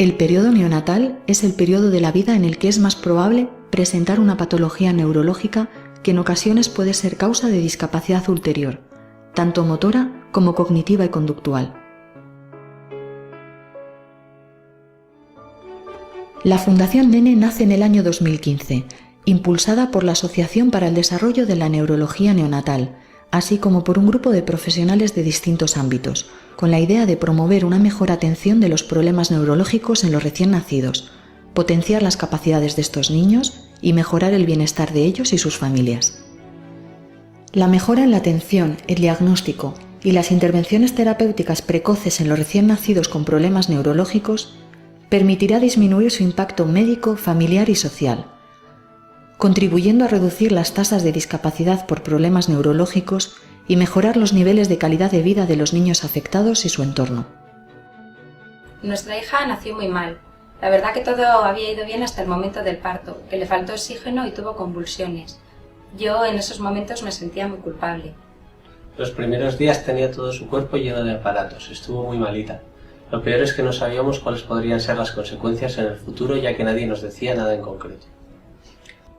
El periodo neonatal es el periodo de la vida en el que es más probable presentar una patología neurológica que en ocasiones puede ser causa de discapacidad ulterior, tanto motora como cognitiva y conductual. La Fundación NENE nace en el año 2015, impulsada por la Asociación para el Desarrollo de la Neurología Neonatal, así como por un grupo de profesionales de distintos ámbitos, con la idea de promover una mejor atención de los problemas neurológicos en los recién nacidos, potenciar las capacidades de estos niños y mejorar el bienestar de ellos y sus familias. La mejora en la atención, el diagnóstico y las intervenciones terapéuticas precoces en los recién nacidos con problemas neurológicos permitirá disminuir su impacto médico, familiar y social, contribuyendo a reducir las tasas de discapacidad por problemas neurológicos y mejorar los niveles de calidad de vida de los niños afectados y su entorno. Nuestra hija nació muy mal. La verdad que todo había ido bien hasta el momento del parto, que le faltó oxígeno y tuvo convulsiones. Yo en esos momentos me sentía muy culpable. Los primeros días tenía todo su cuerpo lleno de aparatos, estuvo muy malita. Lo peor es que no sabíamos cuáles podrían ser las consecuencias en el futuro, ya que nadie nos decía nada en concreto.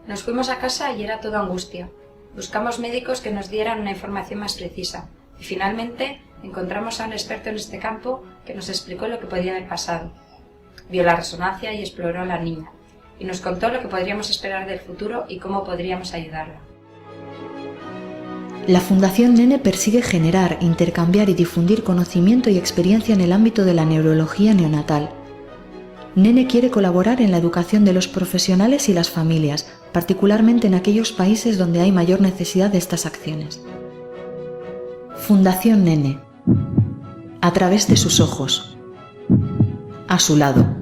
Nos fuimos a casa y era toda angustia. Buscamos médicos que nos dieran una información más precisa y finalmente encontramos a un experto en este campo que nos explicó lo que podía haber pasado. Vio la resonancia y exploró a la niña y nos contó lo que podríamos esperar del futuro y cómo podríamos ayudarla. La Fundación NENE persigue generar, intercambiar y difundir conocimiento y experiencia en el ámbito de la neurología neonatal. NENE quiere colaborar en la educación de los profesionales y las familias, particularmente en aquellos países donde hay mayor necesidad de estas acciones. Fundación NENE. A través de sus ojos. A su lado.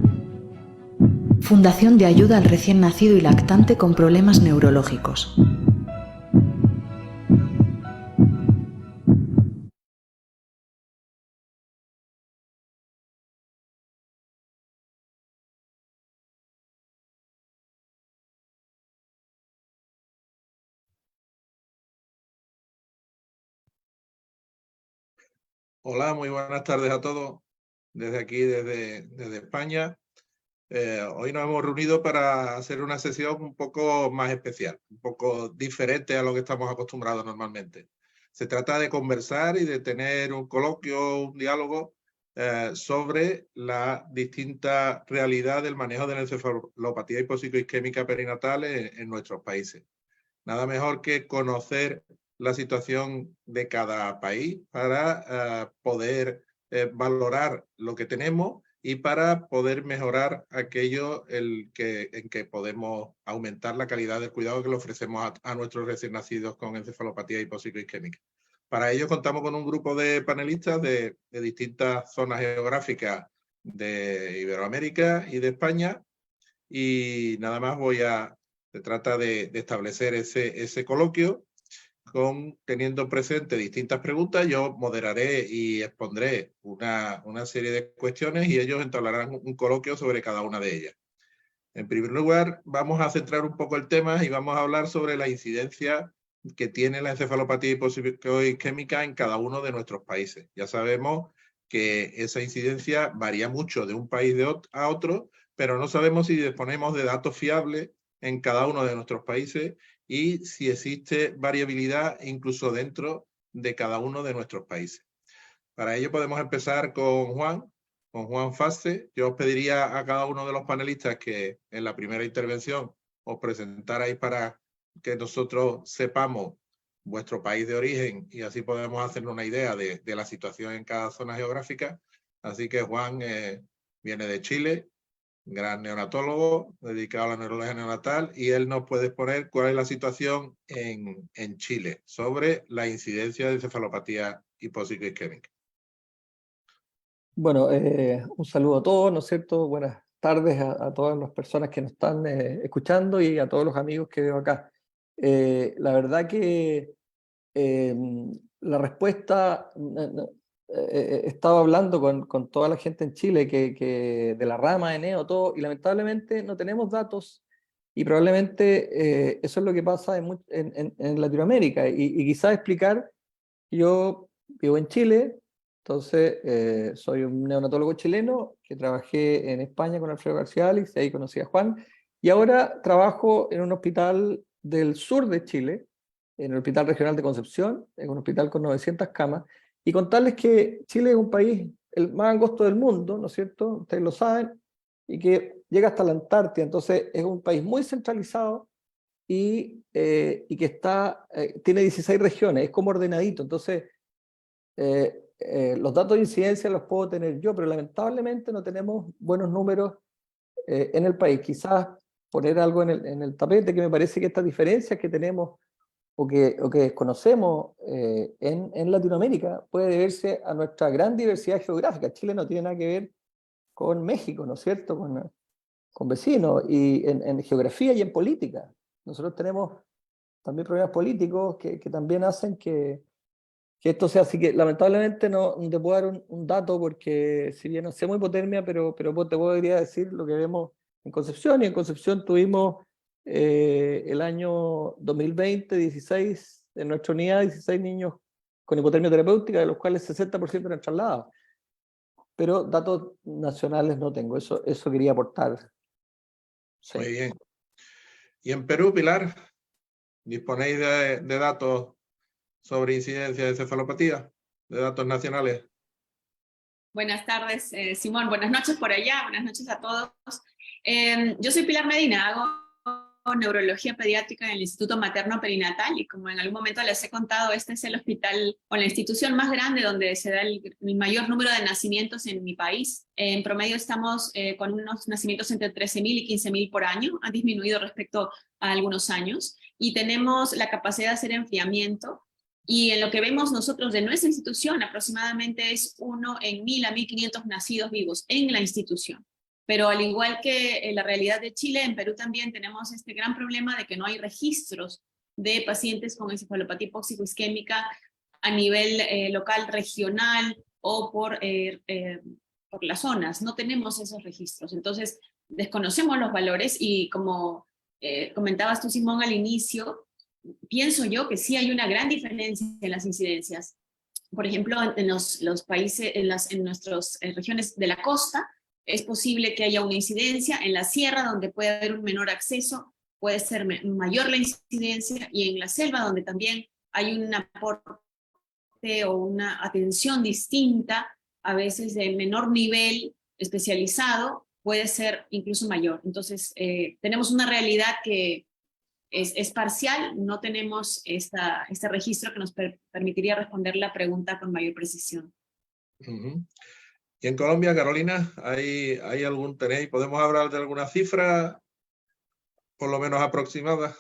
Fundación de ayuda al recién nacido y lactante con problemas neurológicos. Hola, muy buenas tardes a todos. Desde aquí, desde España. Hoy nos hemos reunido para hacer una sesión un poco más especial, un poco diferente a lo que estamos acostumbrados normalmente. Se trata de conversar y de tener un coloquio, un diálogo sobre la distinta realidad del manejo de la encefalopatía hipopsicoisquémica perinatal en nuestros países. Nada mejor que conocer la situación de cada país para poder valorar lo que tenemos y para poder mejorar aquello en que podemos aumentar la calidad del cuidado que le ofrecemos a nuestros recién nacidos con encefalopatía hipopsicoisquémica. Para ello contamos con un grupo de panelistas de distintas zonas geográficas de Iberoamérica y de España, y nada más se trata de establecer ese coloquio teniendo presente distintas preguntas. Yo moderaré y expondré una serie de cuestiones y ellos entablarán un coloquio sobre cada una de ellas. En primer lugar, vamos a centrar un poco el tema y vamos a hablar sobre la incidencia que tiene la encefalopatía hipopsicoisquémica en cada uno de nuestros países. Ya sabemos que esa incidencia varía mucho de un país a otro, pero no sabemos si disponemos de datos fiables en cada uno de nuestros países y si existe variabilidad incluso dentro de cada uno de nuestros países. Para ello podemos empezar con Juan Fasce. Yo os pediría a cada uno de los panelistas que en la primera intervención os presentarais para que nosotros sepamos vuestro país de origen y así podemos hacernos una idea de la situación en cada zona geográfica. Así que Juan viene de Chile, gran neonatólogo dedicado a la neurología neonatal, y él nos puede exponer cuál es la situación en Chile sobre la incidencia de encefalopatía hipopsicoisquémica. Bueno, un saludo a todos, ¿no es cierto? Buenas tardes a todas las personas que nos están escuchando y a todos los amigos que veo acá. La verdad que la respuesta, he estado hablando con toda la gente en Chile de la rama de Neo, todo, y lamentablemente no tenemos datos y probablemente eso es lo que pasa en Latinoamérica. Y quizás explicar, yo vivo en Chile, Entonces, soy un neonatólogo chileno que trabajé en España con Alfredo García Alix, y ahí conocí a Juan, y ahora trabajo en un hospital del sur de Chile, en el Hospital Regional de Concepción, en un hospital con 900 camas, y contarles que Chile es un país el más angosto del mundo, ¿no es cierto? Ustedes lo saben, y que llega hasta la Antártida, entonces es un país muy centralizado y que tiene 16 regiones, es como ordenadito, entonces los datos de incidencia los puedo tener yo, pero lamentablemente no tenemos buenos números en el país. Quizás poner algo en el tapete, que me parece que estas diferencias que tenemos o que desconocemos en Latinoamérica puede deberse a nuestra gran diversidad geográfica. Chile no tiene nada que ver con México, ¿no es cierto? Con vecinos, y en geografía y en política. Nosotros tenemos también problemas políticos que también hacen que esto sea así. Que lamentablemente no te puedo dar un dato, porque si bien no sé muy hipotermia, pero te podría decir lo que vemos en Concepción, y en Concepción tuvimos el año 2020, 16, en nuestra unidad, 16 niños con hipotermia terapéutica, de los cuales 60% eran trasladados. Pero datos nacionales no tengo, eso quería aportar. Sí. Muy bien. ¿Y en Perú, Pilar, disponéis de datos sobre incidencia de encefalopatía, de datos nacionales? Buenas tardes, Simón. Buenas noches por allá. Buenas noches a todos. Yo soy Pilar Medina, hago neurología pediátrica en el Instituto Materno Perinatal, y como en algún momento les he contado, este es el hospital o la institución más grande donde se da el mayor número de nacimientos en mi país. En promedio estamos con unos nacimientos entre 13.000 y 15.000 por año, ha disminuido respecto a algunos años, y tenemos la capacidad de hacer enfriamiento. Y en lo que vemos nosotros de nuestra institución, aproximadamente es 1 en 1.000 a 1.500 nacidos vivos en la institución. Pero al igual que en la realidad de Chile, en Perú también tenemos este gran problema de que no hay registros de pacientes con encefalopatía hipóxico-isquémica a nivel local, regional o por las zonas. No tenemos esos registros. Entonces, desconocemos los valores, y como comentabas tú, Simón, al inicio, pienso yo que sí hay una gran diferencia en las incidencias. Por ejemplo, en los países, en nuestras regiones de la costa, es posible que haya una incidencia. En la sierra, donde puede haber un menor acceso, puede ser mayor la incidencia, y en la selva, donde también hay un aporte o una atención distinta, a veces de menor nivel especializado, puede ser incluso mayor. Entonces, tenemos una realidad que es parcial, no tenemos este registro que nos permitiría responder la pregunta con mayor precisión. Uh-huh. ¿Y en Colombia, Carolina, podemos hablar de alguna cifra, por lo menos aproximada?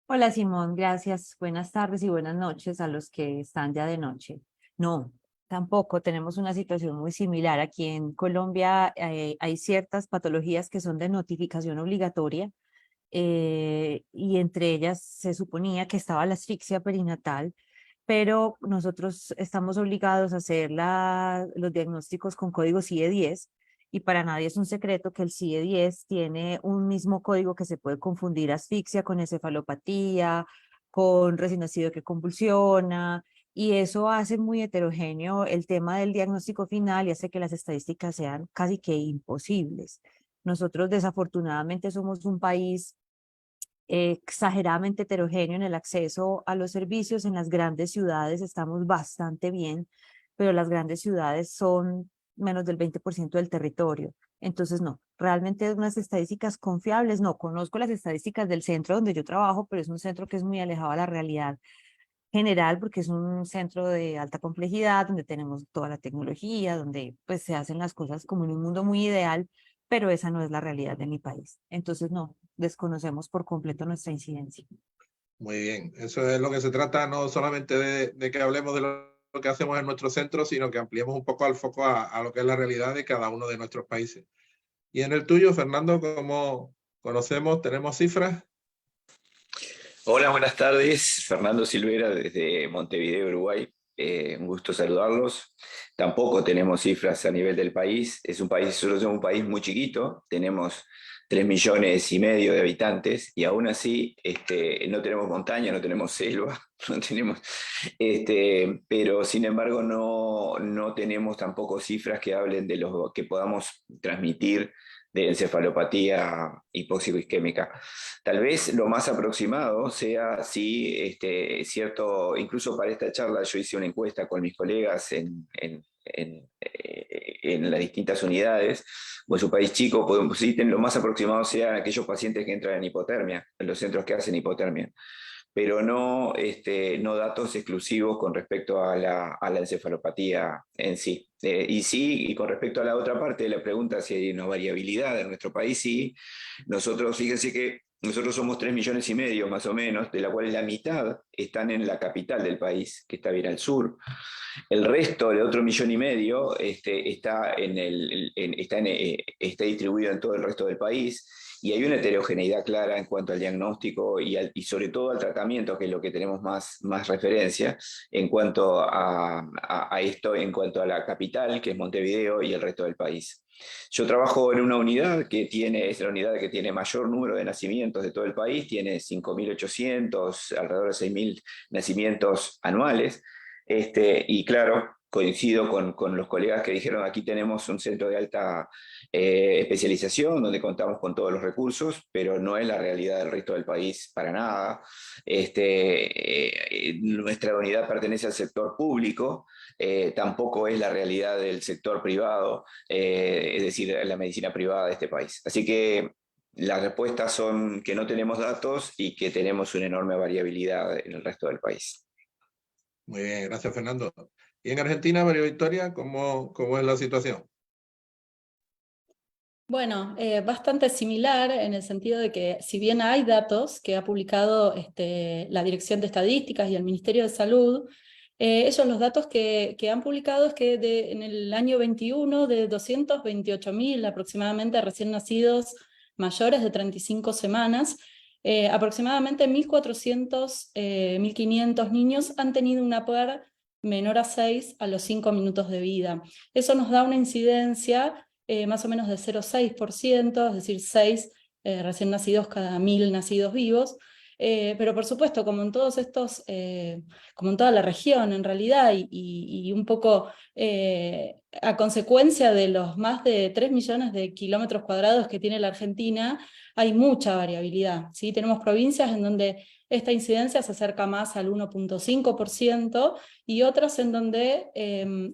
Hola Simón, gracias. Buenas tardes y buenas noches a los que están ya de noche. No, tampoco tenemos una situación muy similar. Aquí en Colombia hay ciertas patologías que son de notificación obligatoria, y entre ellas se suponía que estaba la asfixia perinatal, pero nosotros estamos obligados a hacer los diagnósticos con código CIE-10, y para nadie es un secreto que el CIE-10 tiene un mismo código que se puede confundir asfixia con encefalopatía, con recién nacido que convulsiona, y eso hace muy heterogéneo el tema del diagnóstico final y hace que las estadísticas sean casi que imposibles. Nosotros desafortunadamente somos un país exageradamente heterogéneo en el acceso a los servicios. En las grandes ciudades estamos bastante bien, pero las grandes ciudades son menos del 20% del territorio. Entonces, no, realmente unas estadísticas confiables, no. Conozco las estadísticas del centro donde yo trabajo, pero es un centro que es muy alejado de la realidad general, porque es un centro de alta complejidad, donde tenemos toda la tecnología, donde pues se hacen las cosas como en un mundo muy ideal, pero esa no es la realidad de mi país. Entonces, no, desconocemos por completo nuestra incidencia. Muy bien, eso es lo que se trata, no solamente de que hablemos de lo que hacemos en nuestro centro, sino que ampliemos un poco el foco a lo que es la realidad de cada uno de nuestros países. Y en el tuyo, Fernando, como conocemos, tenemos cifras. Hola, buenas tardes. Fernando Silvera desde Montevideo, Uruguay. Un gusto saludarlos. Tampoco tenemos cifras a nivel del país. Nosotros somos un país muy chiquito, tenemos 3,5 millones de habitantes y aún así no tenemos montaña, no tenemos selva, no tenemos, pero sin embargo no tenemos tampoco cifras que hablen de lo que podamos transmitir de encefalopatía hipóxico-isquémica. Tal vez lo más aproximado sea si cierto, incluso para esta charla yo hice una encuesta con mis colegas en las distintas unidades, o en su país chico, lo más aproximado sean aquellos pacientes que entran en hipotermia, en los centros que hacen hipotermia, pero no datos exclusivos con respecto a la encefalopatía en sí. Y con respecto a la otra parte de la pregunta, si hay una variabilidad en nuestro país, sí. Fíjense que nosotros somos 3,5 millones más o menos, de la cual la mitad están en la capital del país, que está bien al sur. El resto, el otro 1,5 millones, está distribuido en todo el resto del país. Y hay una heterogeneidad clara en cuanto al diagnóstico y sobre todo al tratamiento, que es lo que tenemos más referencia en cuanto a esto, en cuanto a la capital, que es Montevideo, y el resto del país. Yo trabajo en una unidad es la unidad que tiene mayor número de nacimientos de todo el país, tiene 5.800, alrededor de 6.000 nacimientos anuales, y claro, coincido con los colegas que dijeron, aquí tenemos un centro de alta especialización donde contamos con todos los recursos, pero no es la realidad del resto del país para nada. Nuestra unidad pertenece al sector público, tampoco es la realidad del sector privado, es decir, la medicina privada de este país. Así que las respuestas son que no tenemos datos y que tenemos una enorme variabilidad en el resto del país. Muy bien, gracias Fernando. ¿Y en Argentina, María Victoria, cómo es la situación? Bueno, bastante similar en el sentido de que si bien hay datos que ha publicado la Dirección de Estadísticas y el Ministerio de Salud, ellos los datos que han publicado es que en el año 21 de 228.000 aproximadamente recién nacidos mayores de 35 semanas, aproximadamente 1.400, 1.500 niños han tenido una PAR menor a 6 a los 5 minutos de vida. Eso nos da una incidencia más o menos de 0,6%, es decir, 6 recién nacidos cada 1.000 nacidos vivos. Pero por supuesto, como en todos estos, como en toda la región en realidad, y un poco a consecuencia de los más de 3 millones de kilómetros cuadrados que tiene la Argentina, hay mucha variabilidad, ¿sí? Tenemos provincias en donde esta incidencia se acerca más al 1,5% y otras en donde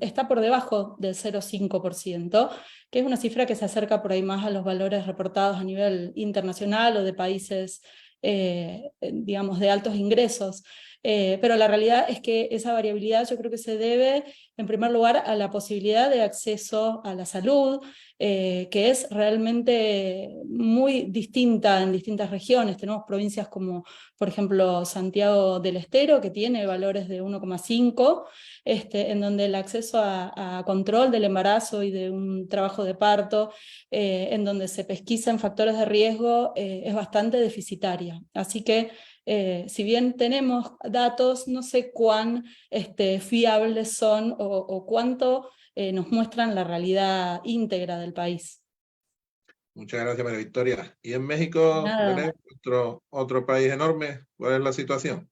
está por debajo del 0,5%, que es una cifra que se acerca por ahí más a los valores reportados a nivel internacional o de países digamos, de altos ingresos. Pero la realidad es que esa variabilidad yo creo que se debe, en primer lugar, a la posibilidad de acceso a la salud, que es realmente muy distinta en distintas regiones. Tenemos provincias como, por ejemplo, Santiago del Estero, que tiene valores de 1,5, en donde el acceso a control del embarazo y de un trabajo de parto, en donde se pesquisan factores de riesgo, es bastante deficitaria. Así que, si bien tenemos datos, no sé cuán fiables son o cuánto nos muestran la realidad íntegra del país. Muchas gracias, María Victoria. ¿Y en México, Belén, otro país enorme? ¿Cuál es la situación?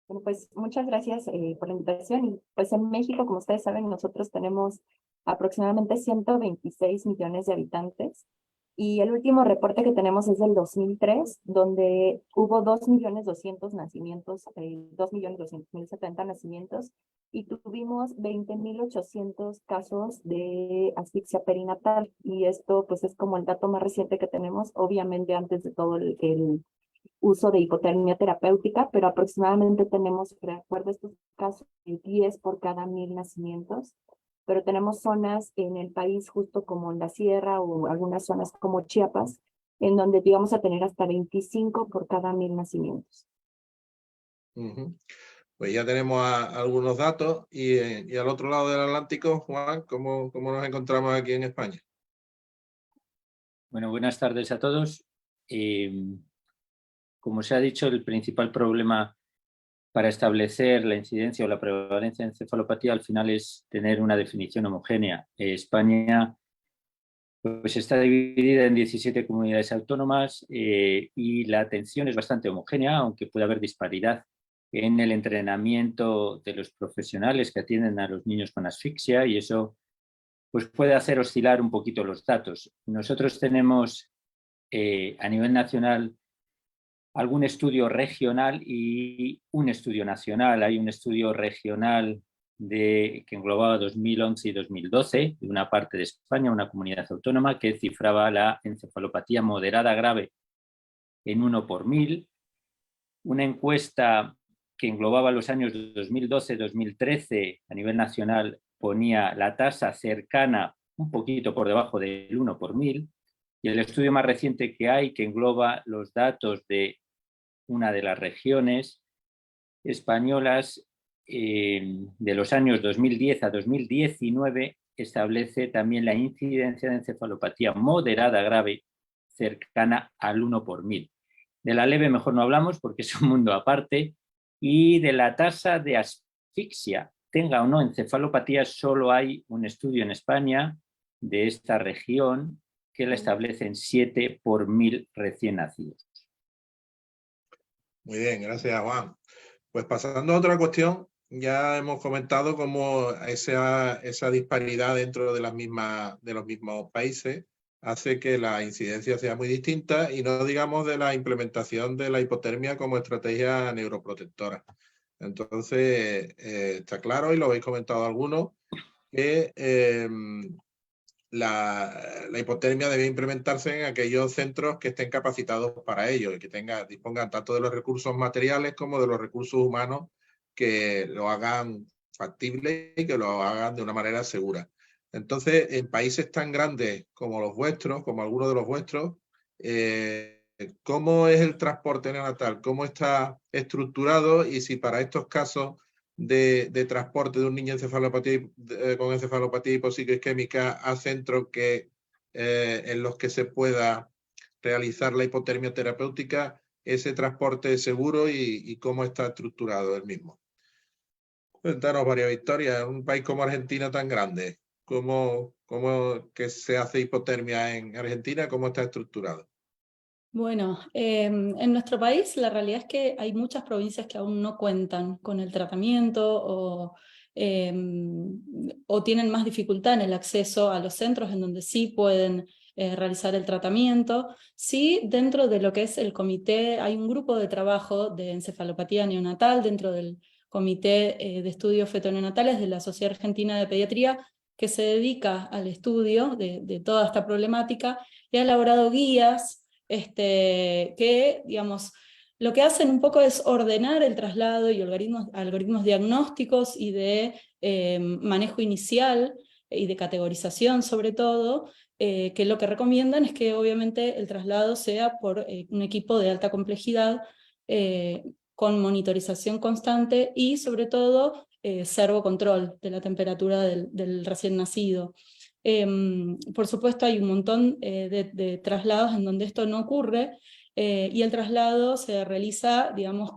Bueno, pues muchas gracias por la invitación. Y pues en México, como ustedes saben, nosotros tenemos aproximadamente 126 millones de habitantes. Y el último reporte que tenemos es del 2003, donde hubo 2.200.000 nacimientos, 2.200.070 nacimientos, y tuvimos 20.800 casos de asfixia perinatal. Y esto pues es como el dato más reciente que tenemos, obviamente antes de todo el uso de hipotermia terapéutica, pero aproximadamente tenemos, de acuerdo a estos casos, 10 por cada 1.000 nacimientos. Pero tenemos zonas en el país, justo como en la sierra o algunas zonas como Chiapas, en donde llegamos a tener hasta 25 por cada 1.000 nacimientos. Pues ya tenemos algunos datos y al otro lado del Atlántico, Juan, ¿cómo nos encontramos aquí en España? Bueno, buenas tardes a todos. Como se ha dicho, el principal problema para establecer la incidencia o la prevalencia de encefalopatía al final es tener una definición homogénea. España pues está dividida en 17 comunidades autónomas y la atención es bastante homogénea, aunque puede haber disparidad en el entrenamiento de los profesionales que atienden a los niños con asfixia, y eso pues puede hacer oscilar un poquito los datos. Nosotros tenemos a nivel nacional algún estudio regional y un estudio nacional. Hay un estudio regional que englobaba 2011 y 2012 de una parte de España, una comunidad autónoma, que cifraba la encefalopatía moderada grave en 1 por 1000. Una encuesta que englobaba los años 2012-2013 a nivel nacional ponía la tasa cercana, un poquito por debajo del 1 por 1000. Y el estudio más reciente que hay, que engloba los datos de una de las regiones españolas de los años 2010 a 2019, establece también la incidencia de encefalopatía moderada grave cercana al 1 por 1000. De la leve mejor no hablamos porque es un mundo aparte, y de la tasa de asfixia, tenga o no encefalopatía, solo hay un estudio en España de esta región que la establece en 7 por 1000 recién nacidos. Muy bien, gracias, Juan. Pues pasando a otra cuestión, ya hemos comentado cómo esa disparidad dentro de los mismos países hace que la incidencia sea muy distinta, y no digamos de la implementación de la hipotermia como estrategia neuroprotectora. Entonces, está claro, y lo habéis comentado algunos, que la hipotermia debe implementarse en aquellos centros que estén capacitados para ello y que dispongan tanto de los recursos materiales como de los recursos humanos que lo hagan factible y que lo hagan de una manera segura. Entonces, en países tan grandes como los vuestros, como algunos de los vuestros, ¿cómo es el transporte neonatal? ¿Cómo está estructurado? Y si para estos casos de transporte de un niño con encefalopatía hipopsicoisquémica a centros en los que se pueda realizar la hipotermia terapéutica, ese transporte es seguro y cómo está estructurado el mismo. Cuéntanos, María Victoria, en un país como Argentina tan grande, ¿cómo que se hace hipotermia en Argentina? ¿Cómo está estructurado? Bueno, en nuestro país la realidad es que hay muchas provincias que aún no cuentan con el tratamiento o tienen más dificultad en el acceso a los centros en donde sí pueden realizar el tratamiento. Sí, dentro de lo que es el comité, hay un grupo de trabajo de encefalopatía neonatal dentro del Comité de Estudios Fetoneonatales de la Sociedad Argentina de Pediatría, que se dedica al estudio de toda esta problemática y ha elaborado guías que, digamos, lo que hacen un poco es ordenar el traslado y algoritmos diagnósticos y de manejo inicial y de categorización sobre todo, que lo que recomiendan es que obviamente el traslado sea por un equipo de alta complejidad, con monitorización constante y sobre todo servocontrol de la temperatura del recién nacido. Por supuesto hay un montón de traslados en donde esto no ocurre, y el traslado se realiza, digamos,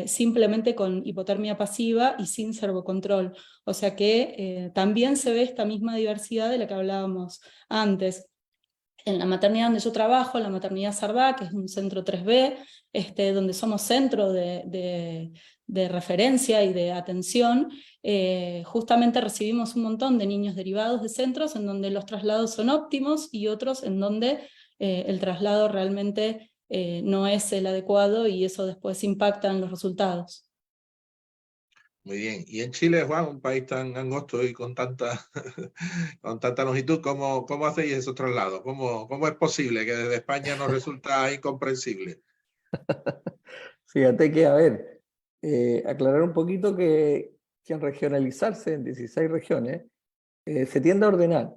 simplemente con hipotermia pasiva y sin servocontrol. O sea que también se ve esta misma diversidad de la que hablábamos antes. En la maternidad donde yo trabajo, la maternidad Sardá, que es un centro 3B, donde somos centro de referencia y de atención, justamente recibimos un montón de niños derivados de centros en donde los traslados son óptimos y otros en donde el traslado realmente no es el adecuado, y eso después impacta en los resultados. Muy bien. Y en Chile, Juan, un país tan angosto y con tanta longitud, ¿cómo hacéis esos traslados? ¿Cómo es posible que desde España nos resulta incomprensible? Fíjate que, a ver, aclarar un poquito que en regionalizarse en 16 regiones se tiende a ordenar,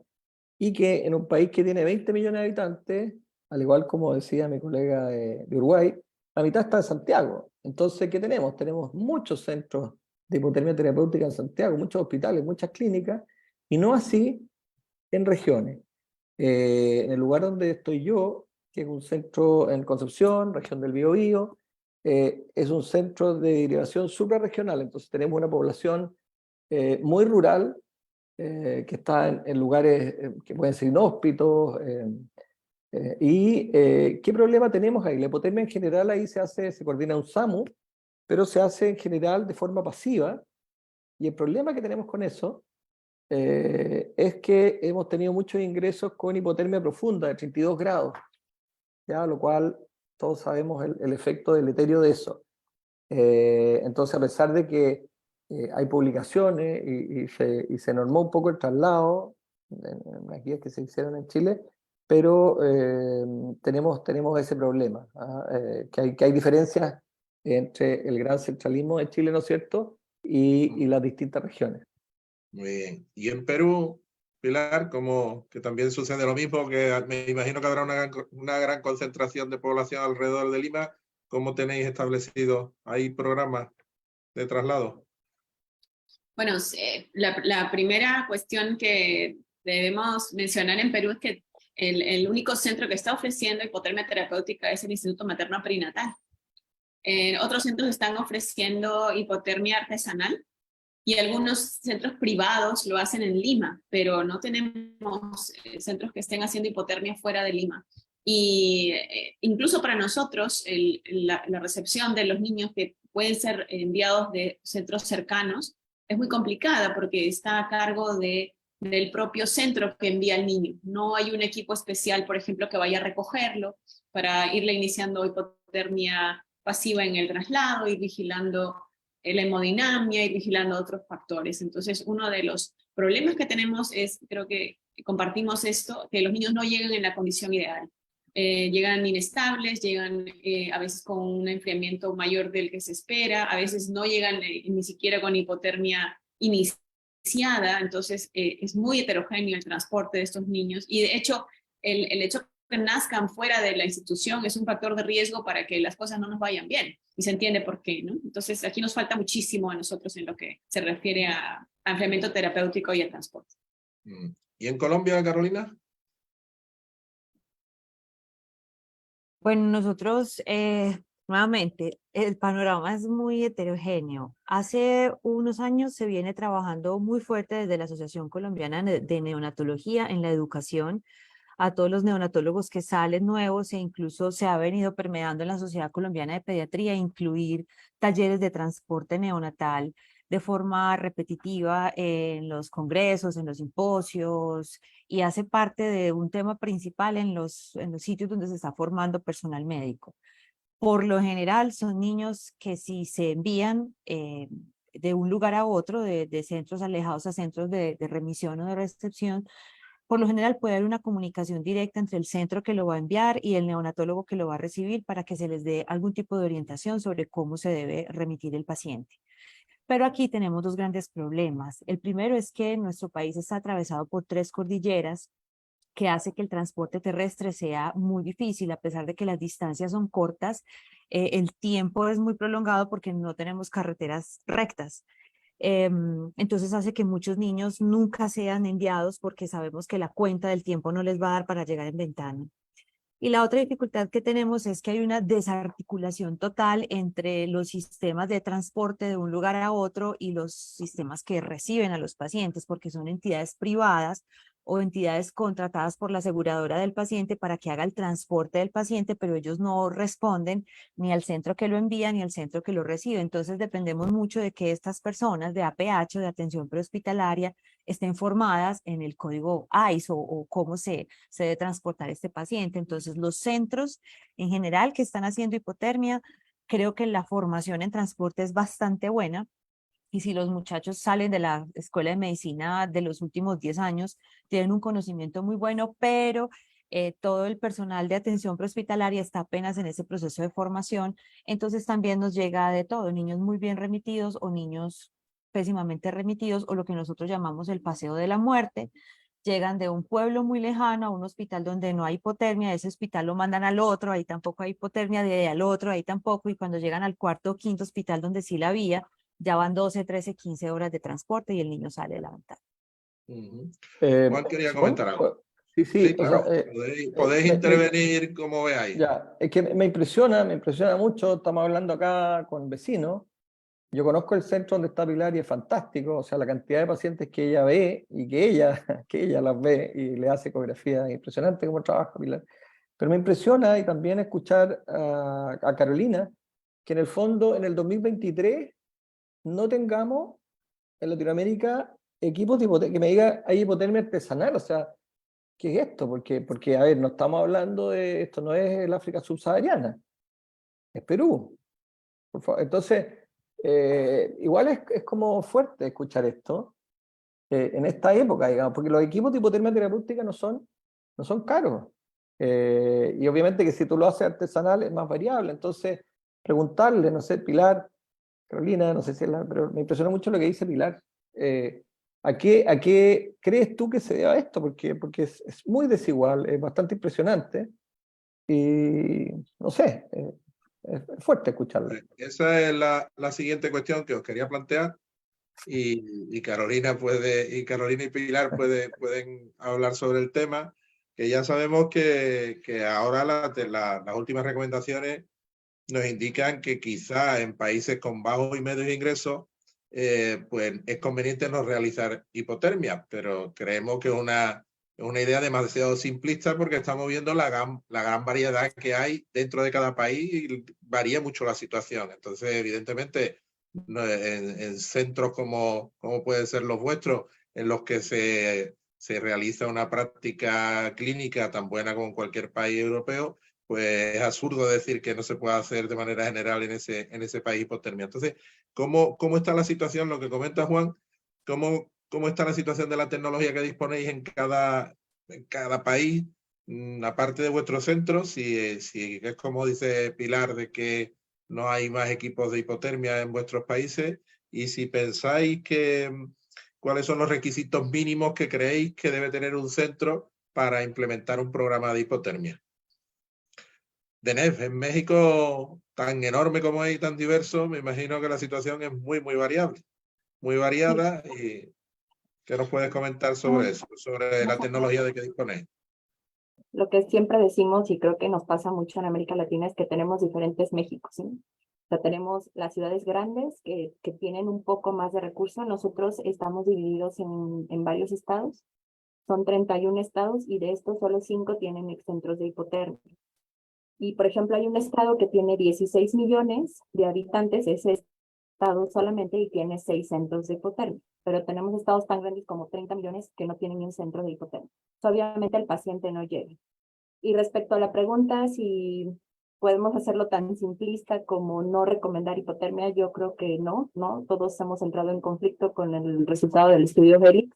y que en un país que tiene 20 millones de habitantes, al igual como decía mi colega de Uruguay, la mitad está en Santiago. Entonces, ¿qué tenemos? Tenemos muchos centros de hipotermia terapéutica en Santiago, muchos hospitales, muchas clínicas, y no así en regiones. En el lugar donde estoy yo, que es un centro en Concepción, región del Biobío, es un centro de derivación suprarregional, entonces tenemos una población muy rural, que está en lugares que pueden ser inhóspitos. ¿Qué problema tenemos ahí? La hipotermia en general ahí se coordina un SAMU, pero se hace en general de forma pasiva, y el problema que tenemos con eso es que hemos tenido muchos ingresos con hipotermia profunda de 32 grados, ¿ya? Lo cual todos sabemos el efecto deleterio de eso. Entonces, a pesar de que hay publicaciones y se normó un poco el traslado en las guías que se hicieron en Chile, pero tenemos ese problema, que hay diferencias entre el gran centralismo de Chile, ¿no es cierto?, y las distintas regiones. Muy bien. Y en Perú, Pilar, como que también sucede lo mismo, que me imagino que habrá una gran concentración de población alrededor de Lima, ¿cómo tenéis establecido ahí programas de traslado? Bueno, la primera cuestión que debemos mencionar en Perú es que el único centro que está ofreciendo hipotermia terapéutica es el Instituto Materno Perinatal. Otros centros están ofreciendo hipotermia artesanal y algunos centros privados lo hacen en Lima, pero no tenemos centros que estén haciendo hipotermia fuera de Lima. Y incluso para nosotros, la recepción de los niños que pueden ser enviados de centros cercanos es muy complicada porque está a cargo del propio centro que envía al niño. No hay un equipo especial, por ejemplo, que vaya a recogerlo para irle iniciando hipotermia pasiva en el traslado, ir vigilando la hemodinamia, ir vigilando otros factores. Entonces, uno de los problemas que tenemos es, creo que compartimos esto, que los niños no llegan en la condición ideal. Llegan inestables, llegan a veces con un enfriamiento mayor del que se espera, a veces no llegan ni siquiera con hipotermia iniciada, entonces es muy heterogéneo el transporte de estos niños, y de hecho el hecho que nazcan fuera de la institución es un factor de riesgo para que las cosas no nos vayan bien, y se entiende por qué, ¿no? Entonces aquí nos falta muchísimo a nosotros en lo que se refiere a enfriamiento terapéutico y a transporte. ¿Y en Colombia, Carolina? Bueno, nosotros, nuevamente, el panorama es muy heterogéneo. Hace unos años se viene trabajando muy fuerte desde la Asociación Colombiana de Neonatología en la educación a todos los neonatólogos que salen nuevos, e incluso se ha venido permeando en la Sociedad Colombiana de Pediatría incluir talleres de transporte neonatal de forma repetitiva en los congresos, en los simposios, y hace parte de un tema principal en los sitios donde se está formando personal médico. Por lo general son niños que si se envían de un lugar a otro, de centros alejados a centros de remisión o de recepción, por lo general puede haber una comunicación directa entre el centro que lo va a enviar y el neonatólogo que lo va a recibir para que se les dé algún tipo de orientación sobre cómo se debe remitir el paciente. Pero aquí tenemos dos grandes problemas. El primero es que nuestro país está atravesado por 3 cordilleras que hace que el transporte terrestre sea muy difícil, a pesar de que las distancias son cortas, el tiempo es muy prolongado porque no tenemos carreteras rectas. Entonces hace que muchos niños nunca sean enviados porque sabemos que la cuenta del tiempo no les va a dar para llegar en ventana. Y la otra dificultad que tenemos es que hay una desarticulación total entre los sistemas de transporte de un lugar a otro y los sistemas que reciben a los pacientes, porque son entidades privadas o entidades contratadas por la aseguradora del paciente para que haga el transporte del paciente, pero ellos no responden ni al centro que lo envía ni al centro que lo recibe. Entonces dependemos mucho de que estas personas de APH, de atención prehospitalaria, estén formadas en el código AIS o cómo se debe transportar este paciente. Entonces los centros en general que están haciendo hipotermia, creo que la formación en transporte es bastante buena. Y si los muchachos salen de la escuela de medicina de los últimos 10 años, tienen un conocimiento muy bueno, pero todo el personal de atención prehospitalaria está apenas en ese proceso de formación. Entonces también nos llega de todo, niños muy bien remitidos o niños pésimamente remitidos, o lo que nosotros llamamos el paseo de la muerte. Llegan de un pueblo muy lejano a un hospital donde no hay hipotermia, ese hospital lo mandan al otro, ahí tampoco hay hipotermia, de al otro, ahí tampoco, y cuando llegan al cuarto o quinto hospital donde sí la había, ya van 12, 13, 15 horas de transporte y el niño sale de la ventana. Juan quería comentar algo. Sí, Sí, o sea, claro, podéis intervenir como veáis. Ya, es que me impresiona mucho. Estamos hablando acá con vecinos. Yo conozco el centro donde está Pilar y es fantástico, o sea, la cantidad de pacientes que ella ve y que ella, que ella las ve y le hace ecografía, impresionante cómo trabaja Pilar. Pero me impresiona y también escuchar a Carolina, que en el fondo en el 2023 no tengamos en Latinoamérica equipos de hipotermia, que me diga hay hipotermia artesanal, o sea, ¿qué es esto? Porque, a ver, no estamos hablando de, esto no es el África subsahariana, es Perú. Por favor. Entonces, igual es como fuerte escuchar esto en esta época, digamos, porque los equipos de hipotermia terapéutica no son caros. Y obviamente que si tú lo haces artesanal es más variable. Entonces, preguntarle, no sé, Pilar, Carolina, no sé si es pero me impresionó mucho lo que dice Pilar. ¿A qué crees tú que se deba esto? Porque es muy desigual, es bastante impresionante y no sé, es fuerte escucharlo. Esa es la siguiente cuestión que os quería plantear y Carolina y Pilar pueden hablar sobre el tema, que ya sabemos que ahora las últimas recomendaciones nos indican que quizá en países con bajos y medios ingresos pues es conveniente no realizar hipotermia, pero creemos que es una idea demasiado simplista porque estamos viendo la gran variedad que hay dentro de cada país y varía mucho la situación. Entonces, evidentemente, en centros como pueden ser los vuestros, en los que se realiza una práctica clínica tan buena como en cualquier país europeo, pues es absurdo decir que no se puede hacer de manera general en ese país hipotermia. Entonces, ¿cómo está la situación? Lo que comenta Juan, ¿cómo está la situación de la tecnología que disponéis en cada país? Aparte de vuestro centro, si es como dice Pilar, de que no hay más equipos de hipotermia en vuestros países, y si pensáis cuáles son los requisitos mínimos que creéis que debe tener un centro para implementar un programa de hipotermia. Denef, en México, tan enorme como es y tan diverso, me imagino que la situación es muy, muy variable, muy variada. ¿Y qué nos puedes comentar sobre eso, sobre la tecnología de que disponéis? Lo que siempre decimos, y creo que nos pasa mucho en América Latina, es que tenemos diferentes Méxicos, ¿sí? O sea, tenemos las ciudades grandes que tienen un poco más de recursos. Nosotros estamos divididos en varios estados. Son 31 estados y de estos solo 5 tienen centros de hipotermia. Y, por ejemplo, hay un estado que tiene 16 millones de habitantes, ese estado solamente, y tiene 6 centros de hipotermia. Pero tenemos estados tan grandes como 30 millones que no tienen ni un centro de hipotermia. Obviamente el paciente no llega. Y respecto a la pregunta si podemos hacerlo tan simplista como no recomendar hipotermia, yo creo que no. Todos hemos entrado en conflicto con el resultado del estudio Helix.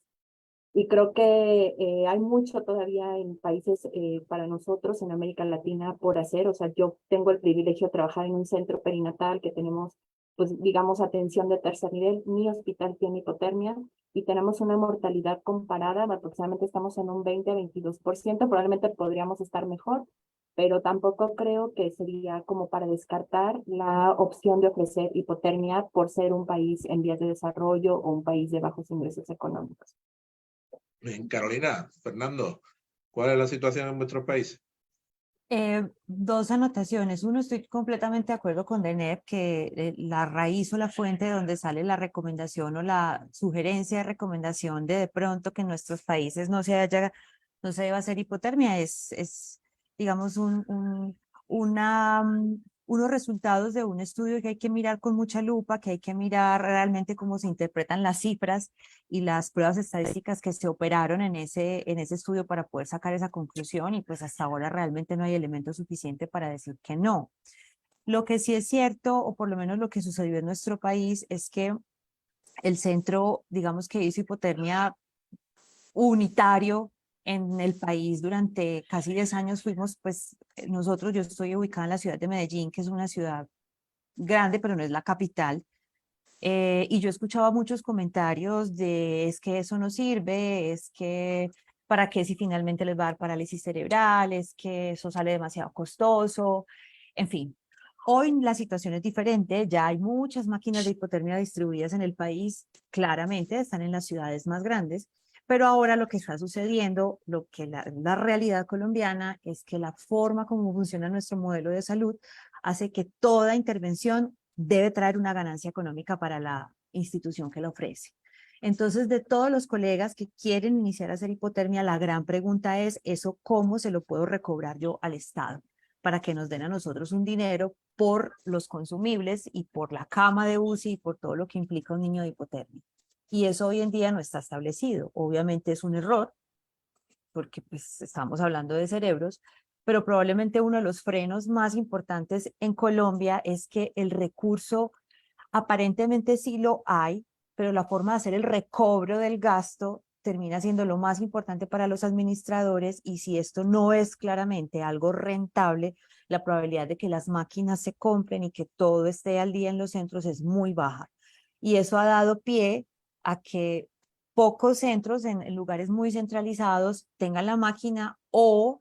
Y creo que hay mucho todavía en países para nosotros en América Latina por hacer. O sea, yo tengo el privilegio de trabajar en un centro perinatal que tenemos, pues, digamos, atención de tercer nivel. Mi hospital tiene hipotermia y tenemos una mortalidad comparada. Aproximadamente estamos en un 20 a 22%. Probablemente podríamos estar mejor, pero tampoco creo que sería como para descartar la opción de ofrecer hipotermia por ser un país en vías de desarrollo o un país de bajos ingresos económicos. En Carolina, Fernando, ¿cuál es la situación en vuestro país? Dos anotaciones. Uno, estoy completamente de acuerdo con Deneb que la raíz o la fuente de donde sale la recomendación o la sugerencia de recomendación de pronto que en nuestros países no se deba hacer hipotermia es digamos, unos resultados de un estudio que hay que mirar con mucha lupa, que hay que mirar realmente cómo se interpretan las cifras y las pruebas estadísticas que se operaron en ese estudio para poder sacar esa conclusión, y pues hasta ahora realmente no hay elemento suficiente para decir que no. Lo que sí es cierto, o por lo menos lo que sucedió en nuestro país, es que el centro, digamos, que hizo hipotermia unitario en el país durante casi 10 años fuimos, pues nosotros, yo estoy ubicada en la ciudad de Medellín, que es una ciudad grande, pero no es la capital. Y yo escuchaba muchos comentarios de es que eso no sirve, es que para qué si finalmente les va a dar parálisis cerebral, es que eso sale demasiado costoso, en fin. Hoy la situación es diferente, ya hay muchas máquinas de hipotermia distribuidas en el país, claramente están en las ciudades más grandes, Pero ahora lo que está sucediendo, lo que la realidad colombiana es que la forma como funciona nuestro modelo de salud hace que toda intervención debe traer una ganancia económica para la institución que la ofrece. Entonces, de todos los colegas que quieren iniciar a hacer hipotermia, la gran pregunta es, ¿eso cómo se lo puedo recobrar yo al Estado? Para que nos den a nosotros un dinero por los consumibles y por la cama de UCI y por todo lo que implica un niño de hipotermia. Y eso hoy en día no está establecido. Obviamente es un error, porque pues estamos hablando de cerebros, pero probablemente uno de los frenos más importantes en Colombia es que el recurso aparentemente sí lo hay, pero la forma de hacer el recobro del gasto termina siendo lo más importante para los administradores, y si esto no es claramente algo rentable, la probabilidad de que las máquinas se compren y que todo esté al día en los centros es muy baja. Y eso ha dado pie a que pocos centros en lugares muy centralizados tengan la máquina, o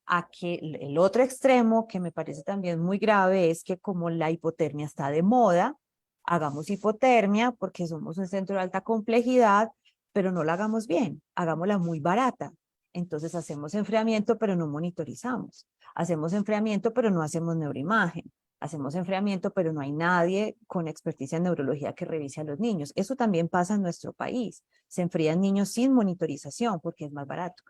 a que el otro extremo, que me parece también muy grave, es que como la hipotermia está de moda, hagamos hipotermia porque somos un centro de alta complejidad, pero no la hagamos bien, hagámosla muy barata. Entonces hacemos enfriamiento, pero no monitorizamos. Hacemos enfriamiento, pero no hacemos neuroimagen. Hacemos enfriamiento, pero no hay nadie con experticia en neurología que revise a los niños. Eso también pasa en nuestro país. Se enfrían niños sin monitorización porque es más barato.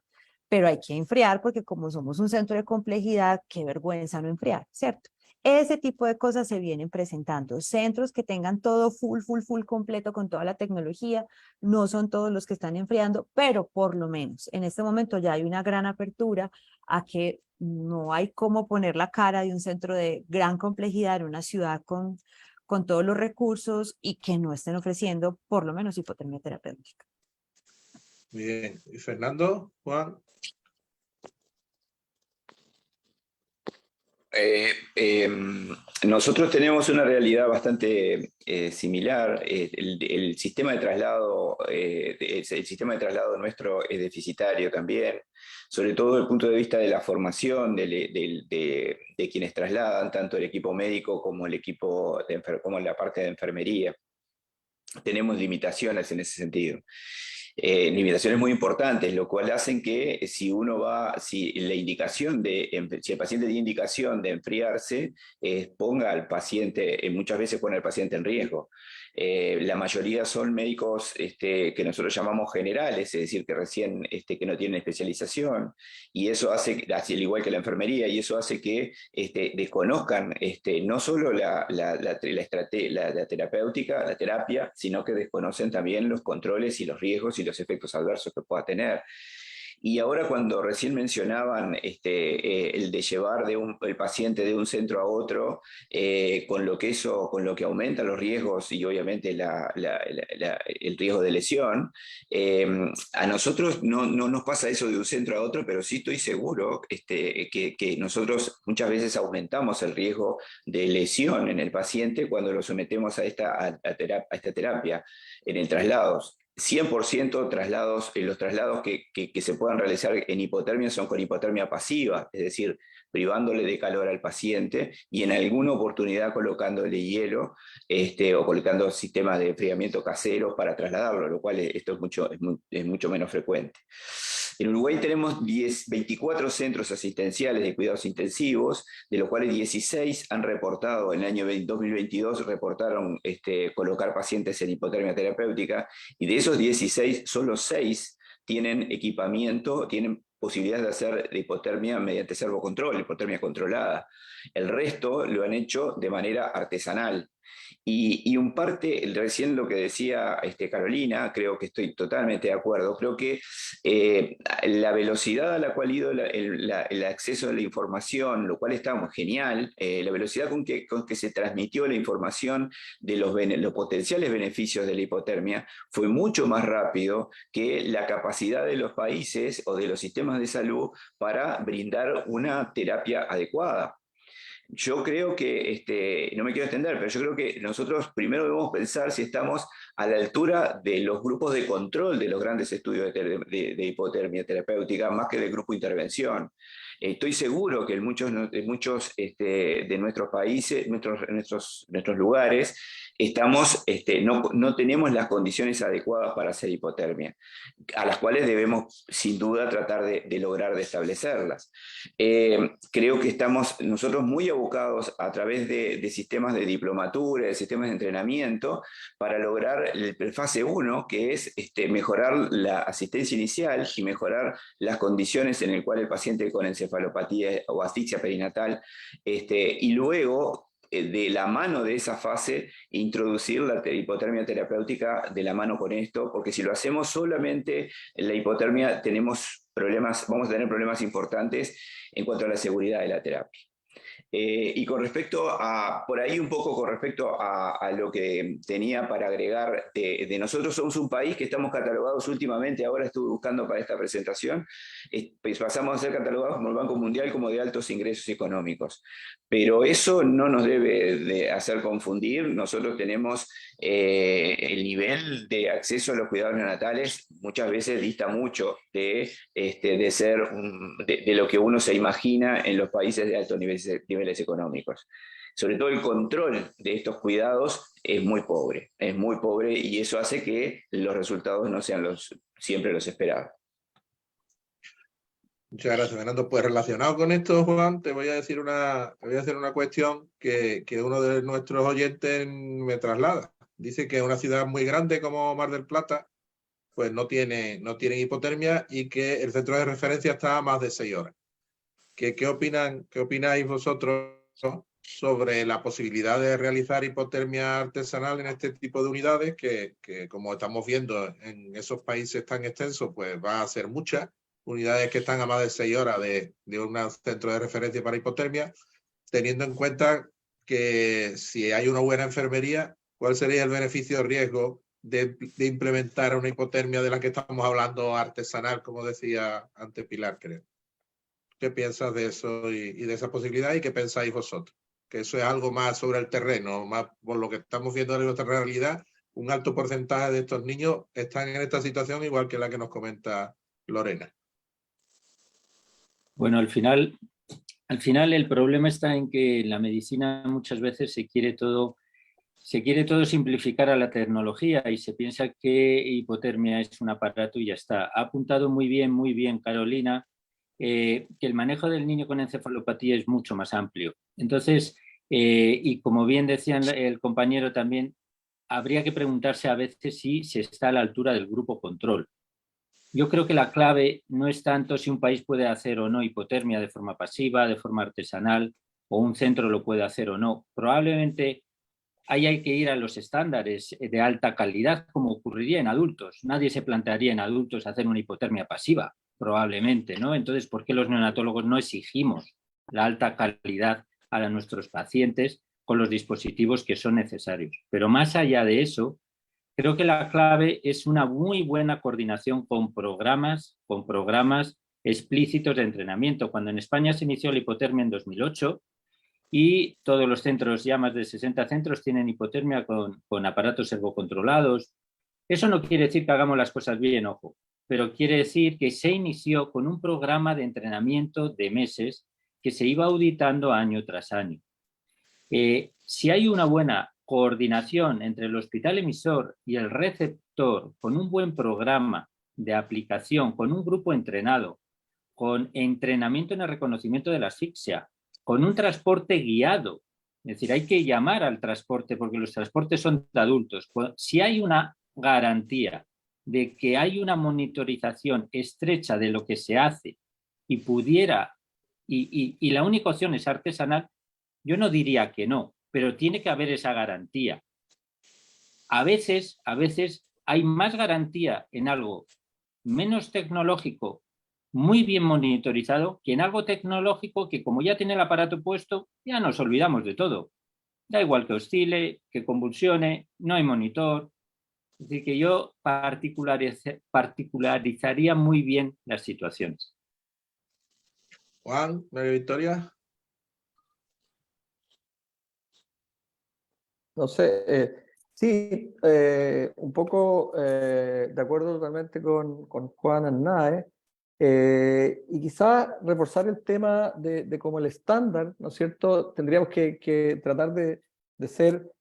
Pero hay que enfriar porque como somos un centro de complejidad, qué vergüenza no enfriar, ¿cierto? Ese tipo de cosas se vienen presentando. Centros que tengan todo full completo con toda la tecnología, no son todos los que están enfriando, pero por lo menos en este momento ya hay una gran apertura a que no hay cómo poner la cara de un centro de gran complejidad en una ciudad con todos los recursos y que no estén ofreciendo por lo menos hipotermia terapéutica. Bien. ¿Y Fernando? Juan. Nosotros tenemos una realidad bastante similar. El sistema de traslado, el sistema de traslado nuestro es deficitario también, sobre todo desde el punto de vista de la formación de quienes trasladan, tanto el equipo médico como el equipo como la parte de enfermería. Tenemos limitaciones en ese sentido. Limitaciones muy importantes, lo cual hacen que si la indicación si el paciente tiene indicación de enfriarse, ponga al paciente, muchas veces pone al paciente en riesgo. La mayoría son médicos que nosotros llamamos generales, es decir, que recién que no tienen especialización, y eso hace, al igual que la enfermería, y eso hace que desconozcan no solo la terapéutica, la terapia, sino que desconocen también los controles y los riesgos y los efectos adversos que pueda tener. Y ahora cuando recién mencionaban el de llevar el paciente de un centro a otro, con lo que aumenta los riesgos y obviamente el riesgo de lesión, a nosotros no nos pasa eso de un centro a otro, pero sí estoy seguro que nosotros muchas veces aumentamos el riesgo de lesión en el paciente cuando lo sometemos a esta terapia en el traslados. 100% traslados, los traslados que se puedan realizar en hipotermia son con hipotermia pasiva, es decir, privándole de calor al paciente y en alguna oportunidad colocándole hielo o colocando sistemas de enfriamiento caseros para trasladarlo, lo cual esto es mucho menos frecuente. En Uruguay tenemos 24 centros asistenciales de cuidados intensivos, de los cuales 16 han reportado, en el año 2022 reportaron colocar pacientes en hipotermia terapéutica, y de esos 16, solo 6 tienen equipamiento, tienen posibilidades de hacer hipotermia mediante servocontrol, hipotermia controlada. El resto lo han hecho de manera artesanal. Y un parte, recién lo que decía Carolina, creo que estoy totalmente de acuerdo, creo que la velocidad a la cual ha ido el acceso a la información, lo cual está genial, la velocidad con que se transmitió la información de los potenciales beneficios de la hipotermia fue mucho más rápido que la capacidad de los países o de los sistemas de salud para brindar una terapia adecuada. Yo creo que, no me quiero extender, pero yo creo que nosotros primero debemos pensar si estamos a la altura de los grupos de control de los grandes estudios de hipotermia terapéutica, más que del grupo de intervención. Estoy seguro que en muchos de nuestros países, nuestros lugares, no tenemos las condiciones adecuadas para hacer hipotermia, a las cuales debemos sin duda tratar de lograr de establecerlas. Creo que estamos nosotros muy abocados a través de sistemas de diplomatura, de sistemas de entrenamiento, para lograr el fase 1, que es mejorar la asistencia inicial y mejorar las condiciones en las cuales el paciente con encefalopatía o asfixia perinatal, y luego, de la mano de esa fase, introducir la hipotermia terapéutica de la mano con esto, porque si lo hacemos solamente en la hipotermia, vamos a tener problemas importantes en cuanto a la seguridad de la terapia. Y con respecto a, por ahí un poco con respecto a lo que tenía para agregar, de nosotros somos un país que estamos catalogados últimamente, ahora estuve buscando para esta presentación, pues pasamos a ser catalogados como el Banco Mundial como de altos ingresos económicos. Pero eso no nos debe de hacer confundir. Nosotros tenemos el nivel de acceso a los cuidados neonatales muchas veces dista mucho de ser de lo que uno se imagina en los países de altos niveles económicos. Sobre todo el control de estos cuidados es muy pobre y eso hace que los resultados no sean siempre los esperados. Muchas gracias, Fernando. Pues relacionado con esto, Juan, te voy a hacer una cuestión que uno de nuestros oyentes me traslada. Dice que una ciudad muy grande como Mar del Plata pues no tiene hipotermia y que el centro de referencia está a más de 6 horas. ¿Qué opináis vosotros sobre la posibilidad de realizar hipotermia artesanal en este tipo de unidades que como estamos viendo en esos países tan extensos, pues va a ser muchas unidades que están a más de 6 horas de un centro de referencia para hipotermia, teniendo en cuenta que si hay una buena enfermería, ¿cuál sería el beneficio o riesgo de implementar una hipotermia de la que estamos hablando artesanal, como decía antes Pilar, creo? ¿Qué piensas de eso y de esa posibilidad y qué pensáis vosotros? Que eso es algo más sobre el terreno, más por lo que estamos viendo en nuestra realidad, un alto porcentaje de estos niños están en esta situación igual que la que nos comenta Lorena. Bueno, al final el problema está en que en la medicina muchas veces se quiere todo simplificar a la tecnología y se piensa que hipotermia es un aparato y ya está. Ha apuntado muy bien Carolina, que el manejo del niño con encefalopatía es mucho más amplio. Entonces, y como bien decía el compañero también, habría que preguntarse a veces si se está a la altura del grupo control. Yo creo que la clave no es tanto si un país puede hacer o no hipotermia de forma pasiva, de forma artesanal, o un centro lo puede hacer o no. Probablemente ahí hay que ir a los estándares de alta calidad, como ocurriría en adultos. Nadie se plantearía en adultos hacer una hipotermia pasiva, probablemente, ¿no? Entonces, ¿por qué los neonatólogos no exigimos la alta calidad a nuestros pacientes con los dispositivos que son necesarios? Pero más allá de eso, creo que la clave es una muy buena coordinación con programas explícitos de entrenamiento. Cuando en España se inició la hipotermia en 2008 y todos los centros, ya más de 60 centros, tienen hipotermia con aparatos servocontrolados. Eso no quiere decir que hagamos las cosas bien, ojo, pero quiere decir que se inició con un programa de entrenamiento de meses que se iba auditando año tras año. Si hay una buena coordinación entre el hospital emisor y el receptor, con un buen programa de aplicación, con un grupo entrenado, con entrenamiento en el reconocimiento de la asfixia, con un transporte guiado, es decir, hay que llamar al transporte porque los transportes son de adultos. Si hay una garantía de que hay una monitorización estrecha de lo que se hace y y la única opción es artesanal, yo no diría que no, pero tiene que haber esa garantía. A veces hay más garantía en algo menos tecnológico, muy bien monitorizado, que en algo tecnológico que, como ya tiene el aparato puesto, ya nos olvidamos de todo. Da igual que oscile, que convulsione, no hay monitor. Es decir, que yo particularizaría muy bien las situaciones. Juan, María Victoria. No sé, Sí, un poco de acuerdo totalmente con Juan Arnaez, y quizás reforzar el tema de como el estándar, ¿no es cierto? Tendríamos que tratar de ser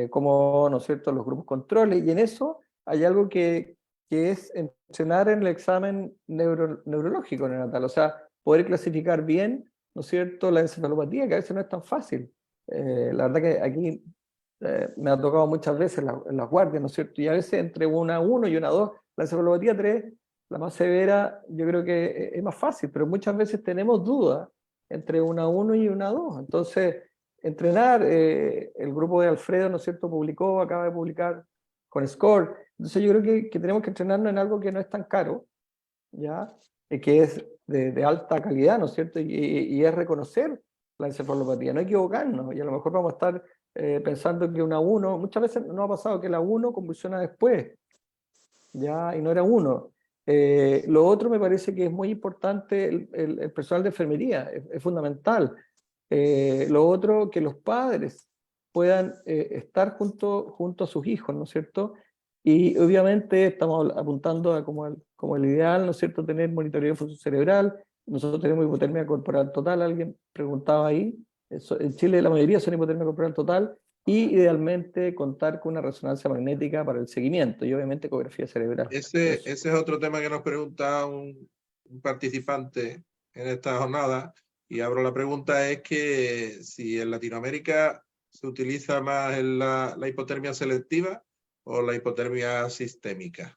como, ¿no es cierto?, los grupos controles, y en eso hay algo que es entrenar en el examen neurológico neonatal, o sea, poder clasificar bien, ¿no es cierto?, la encefalopatía, que a veces no es tan fácil. La verdad que aquí me ha tocado muchas veces en las guardias, ¿no es cierto? Y a veces entre una 1 y una 2, la encefalopatía 3, la más severa, yo creo que es más fácil, pero muchas veces tenemos dudas entre una 1 y una 2. Entonces, entrenar, el grupo de Alfredo, ¿no es cierto?, acaba de publicar con SCORE. Entonces yo creo que tenemos que entrenarnos en algo que no es tan caro, ¿ya? Que es de alta calidad, ¿no es cierto? Y es reconocer la encefalopatía, no equivocarnos, y a lo mejor vamos a estar pensando que una 1, muchas veces nos ha pasado que la 1 convulsiona después, ¿ya? Y no era 1. Lo otro me parece que es muy importante el personal de enfermería, es fundamental. Lo otro, que los padres puedan estar junto a sus hijos, ¿no es cierto? Y obviamente estamos apuntando a como el ideal, ¿no es cierto?, tener monitoreo de función cerebral. Nosotros tenemos hipotermia corporal total, alguien preguntaba ahí. En Chile la mayoría son hipotermia corporal total, y idealmente contar con una resonancia magnética para el seguimiento y obviamente ecografía cerebral. Ese es otro tema que nos pregunta un participante en esta jornada, y abro la pregunta, es que si en Latinoamérica se utiliza más la hipotermia selectiva o la hipotermia sistémica.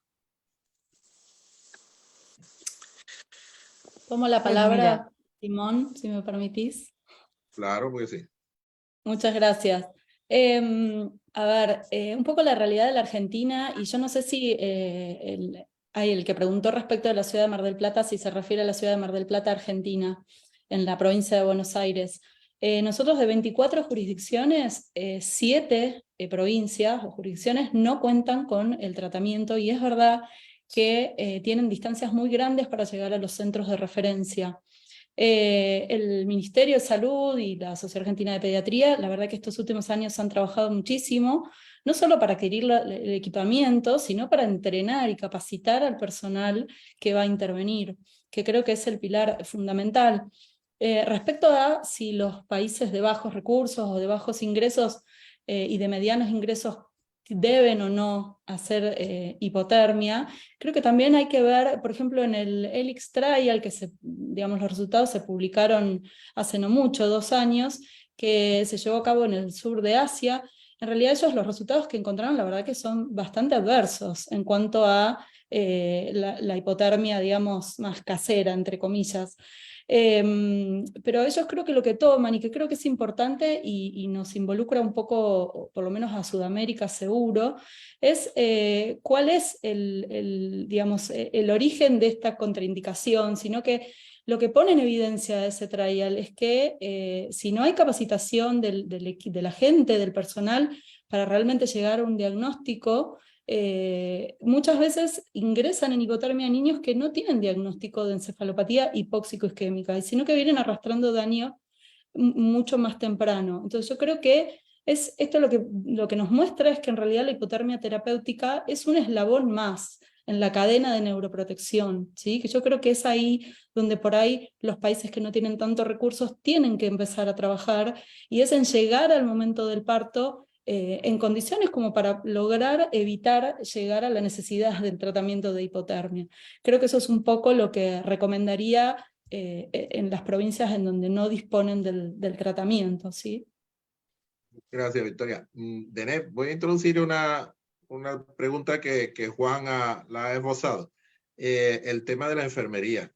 Tomo la Pues palabra, mira, Simón, si me permitís. Claro, porque sí. Muchas gracias. A ver, un poco la realidad de la Argentina, y yo no sé si el que preguntó respecto de la ciudad de Mar del Plata, si se refiere a la ciudad de Mar del Plata, Argentina, en la provincia de Buenos Aires. Nosotros de 24 jurisdicciones, 7 provincias o jurisdicciones no cuentan con el tratamiento, y es verdad que tienen distancias muy grandes para llegar a los centros de referencia. El Ministerio de Salud y la Sociedad Argentina de Pediatría, la verdad que estos últimos años han trabajado muchísimo, no solo para adquirir el equipamiento, sino para entrenar y capacitar al personal que va a intervenir, que creo que es el pilar fundamental. Respecto a si los países de bajos recursos o de bajos ingresos y de medianos ingresos deben o no hacer hipotermia, creo que también hay que ver, por ejemplo, en el ELIX Trial, que digamos, los resultados se publicaron hace no mucho, 2 años, que se llevó a cabo en el sur de Asia. En realidad ellos los resultados que encontraron, la verdad que son bastante adversos en cuanto a la hipotermia, digamos, más casera, entre comillas. Pero ellos creo que lo que toman, y que creo que es importante y nos involucra un poco, por lo menos a Sudamérica seguro, es cuál es digamos, el origen de esta contraindicación, sino que lo que pone en evidencia ese trial es que si no hay capacitación de la gente, del personal, para realmente llegar a un diagnóstico, muchas veces ingresan en hipotermia niños que no tienen diagnóstico de encefalopatía hipóxico-isquémica, sino que vienen arrastrando daño mucho más temprano. Entonces yo creo que esto lo que nos muestra es que en realidad la hipotermia terapéutica es un eslabón más en la cadena de neuroprotección, ¿sí? Que yo creo que es ahí donde por ahí los países que no tienen tantos recursos tienen que empezar a trabajar, y es en llegar al momento del parto en condiciones como para lograr evitar llegar a la necesidad del tratamiento de hipotermia. Creo que eso es un poco lo que recomendaría en las provincias en donde no disponen del tratamiento, ¿sí? Gracias, Victoria. Deneb, voy a introducir una pregunta que Juan la ha esbozado. El tema de la enfermería.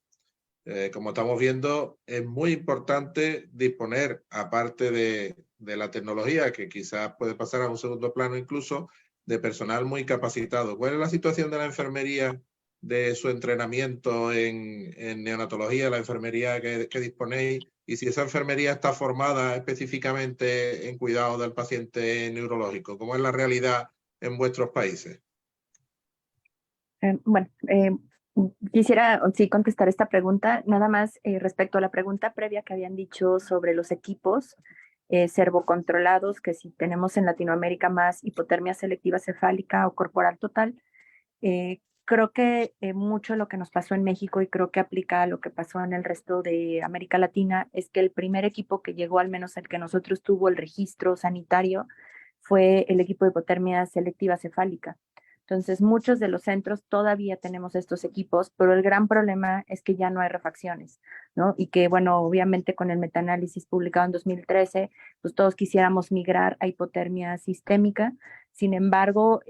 Como estamos viendo, es muy importante disponer, aparte de la tecnología, que quizás puede pasar a un segundo plano incluso, de personal muy capacitado. ¿Cuál es la situación de la enfermería, de su entrenamiento en neonatología, la enfermería que disponéis, y si esa enfermería está formada específicamente en cuidado del paciente neurológico? ¿Cómo es la realidad en vuestros países? Bueno, quisiera sí contestar esta pregunta, nada más respecto a la pregunta previa que habían dicho sobre los equipos. servocontrolados, que si tenemos en Latinoamérica más hipotermia selectiva cefálica o corporal total. Creo que mucho lo que nos pasó en México, y creo que aplica a lo que pasó en el resto de América Latina, es que el primer equipo que llegó, al menos el que nosotros tuvo el registro sanitario, fue el equipo de hipotermia selectiva cefálica. Entonces, muchos de los centros todavía tenemos estos equipos, pero el gran problema es que ya no hay refacciones, ¿no? Y que, bueno, obviamente con el metaanálisis publicado en 2013, pues todos quisiéramos migrar a hipotermia sistémica. Sin embargo,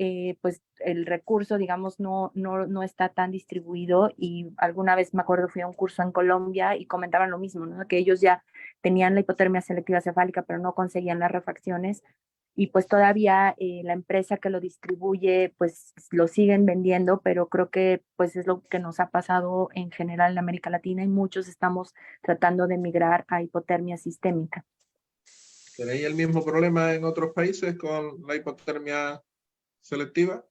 pues el recurso, digamos, no está tan distribuido, y alguna vez me acuerdo fui a un curso en Colombia y comentaban lo mismo, ¿no? Que ellos ya tenían la hipotermia selectiva cefálica, pero no conseguían las refacciones, y pues todavía la empresa que lo distribuye pues lo siguen vendiendo, pero creo que pues es lo que nos ha pasado en general en América Latina, y muchos estamos tratando de migrar a hipotermia sistémica. ¿Tenéis el mismo problema en otros países con la hipotermia selectiva?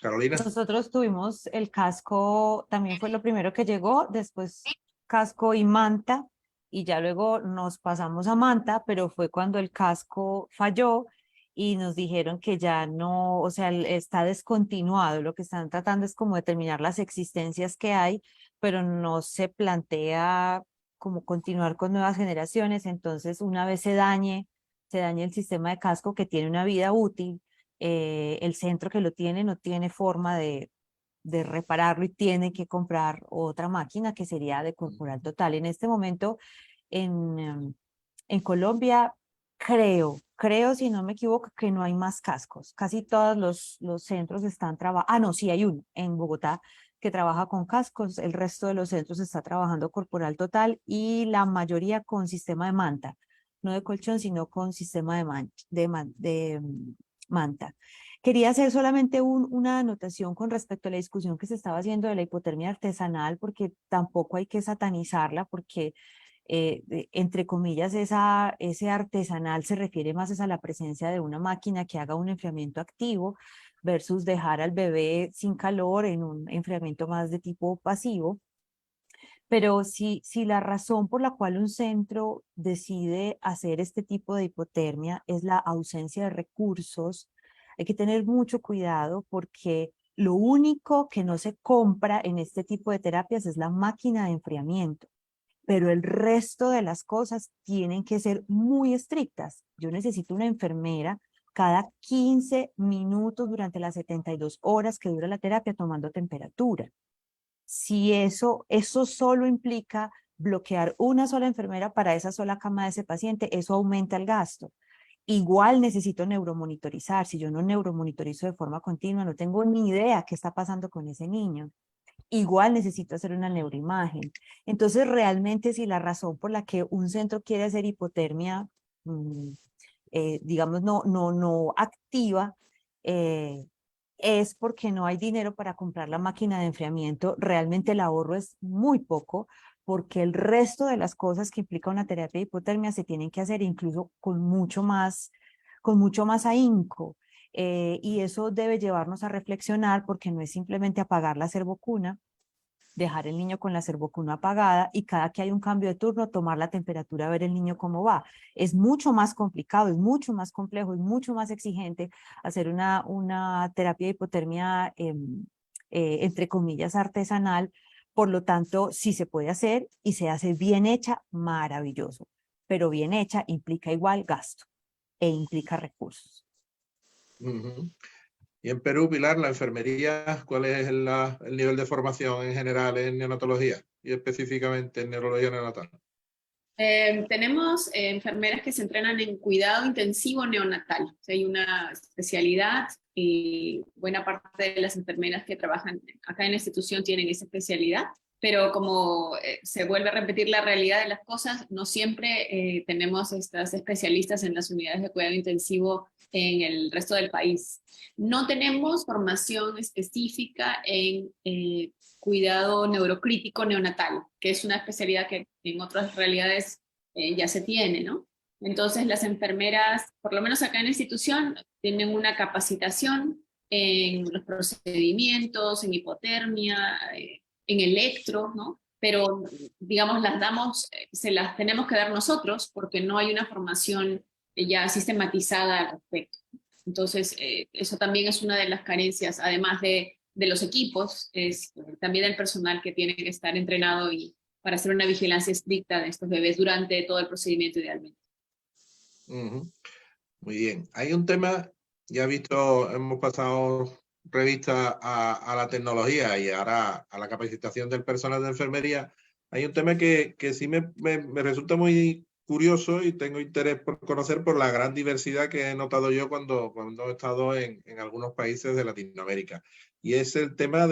Carolina. Nosotros tuvimos el casco, también fue lo primero que llegó, después casco y manta, y ya luego nos pasamos a manta, pero fue cuando el casco falló y nos dijeron que ya no, o sea, está descontinuado. Lo que están tratando es como determinar las existencias que hay, pero no se plantea como continuar con nuevas generaciones. Entonces, una vez se dañe el sistema de casco, que tiene una vida útil, el centro que lo tiene no tiene forma de repararlo, y tiene que comprar otra máquina, que sería de corporal total. En este momento en Colombia creo, si no me equivoco, que no hay más cascos. Casi todos los centros están trabajando. No, sí hay uno en Bogotá que trabaja con cascos. El resto de los centros está trabajando corporal total, y la mayoría con sistema de manta, no de colchón, sino con sistema de manta. Quería hacer solamente una anotación con respecto a la discusión que se estaba haciendo de la hipotermia artesanal, porque tampoco hay que satanizarla, porque entre comillas ese artesanal se refiere más a la presencia de una máquina que haga un enfriamiento activo versus dejar al bebé sin calor en un enfriamiento más de tipo pasivo. Pero si la razón por la cual un centro decide hacer este tipo de hipotermia es la ausencia de recursos, hay que tener mucho cuidado, porque lo único que no se compra en este tipo de terapias es la máquina de enfriamiento, pero el resto de las cosas tienen que ser muy estrictas. Yo necesito una enfermera cada 15 minutos durante las 72 horas que dura la terapia tomando temperatura. Si eso solo implica bloquear una sola enfermera para esa sola cama de ese paciente, eso aumenta el gasto. Igual necesito neuromonitorizar. Si yo no neuromonitorizo de forma continua, no tengo ni idea qué está pasando con ese niño. Igual necesito hacer una neuroimagen. Entonces, realmente, si la razón por la que un centro quiere hacer hipotermia, digamos, no activa, es porque no hay dinero para comprar la máquina de enfriamiento, realmente el ahorro es muy poco, porque el resto de las cosas que implica una terapia de hipotermia se tienen que hacer incluso con mucho más ahínco. Y eso debe llevarnos a reflexionar, porque no es simplemente apagar la servocuna, dejar el niño con la servocuna apagada, y cada que hay un cambio de turno tomar la temperatura, ver el niño cómo va. Es mucho más complicado, es mucho más complejo, es mucho más exigente hacer una terapia de hipotermia entre comillas artesanal. Por lo tanto, si se puede hacer y se hace bien hecha, maravilloso, pero bien hecha implica igual gasto e implica recursos. Y en Perú, Pilar, la enfermería, ¿cuál es el nivel de formación en general en neonatología y específicamente en neurología neonatal? Tenemos enfermeras que se entrenan en cuidado intensivo neonatal. O sea, hay una especialidad, y buena parte de las enfermeras que trabajan acá en la institución tienen esa especialidad, pero como se vuelve a repetir la realidad de las cosas, no siempre tenemos estas especialistas en las unidades de cuidado intensivo en el resto del país. No tenemos formación específica en cuidado neurocrítico neonatal, que es una especialidad que en otras realidades ya se tiene, ¿no? Entonces las enfermeras, por lo menos acá en la institución, tienen una capacitación en los procedimientos, en hipotermia, en electro, ¿no? pero digamos se las tenemos que dar nosotros porque no hay una formación ya sistematizada al respecto. Entonces, eso también es una de las carencias, además de los equipos, es también el personal que tiene que estar entrenado para hacer una vigilancia estricta de estos bebés durante todo el procedimiento idealmente. Muy bien. Hay un tema, ya hemos pasado revista a la tecnología y ahora a la capacitación del personal de enfermería. Hay un tema que sí me resulta muy curioso y tengo interés por conocer por la gran diversidad que he notado yo cuando he estado en algunos países de Latinoamérica. Y es el tema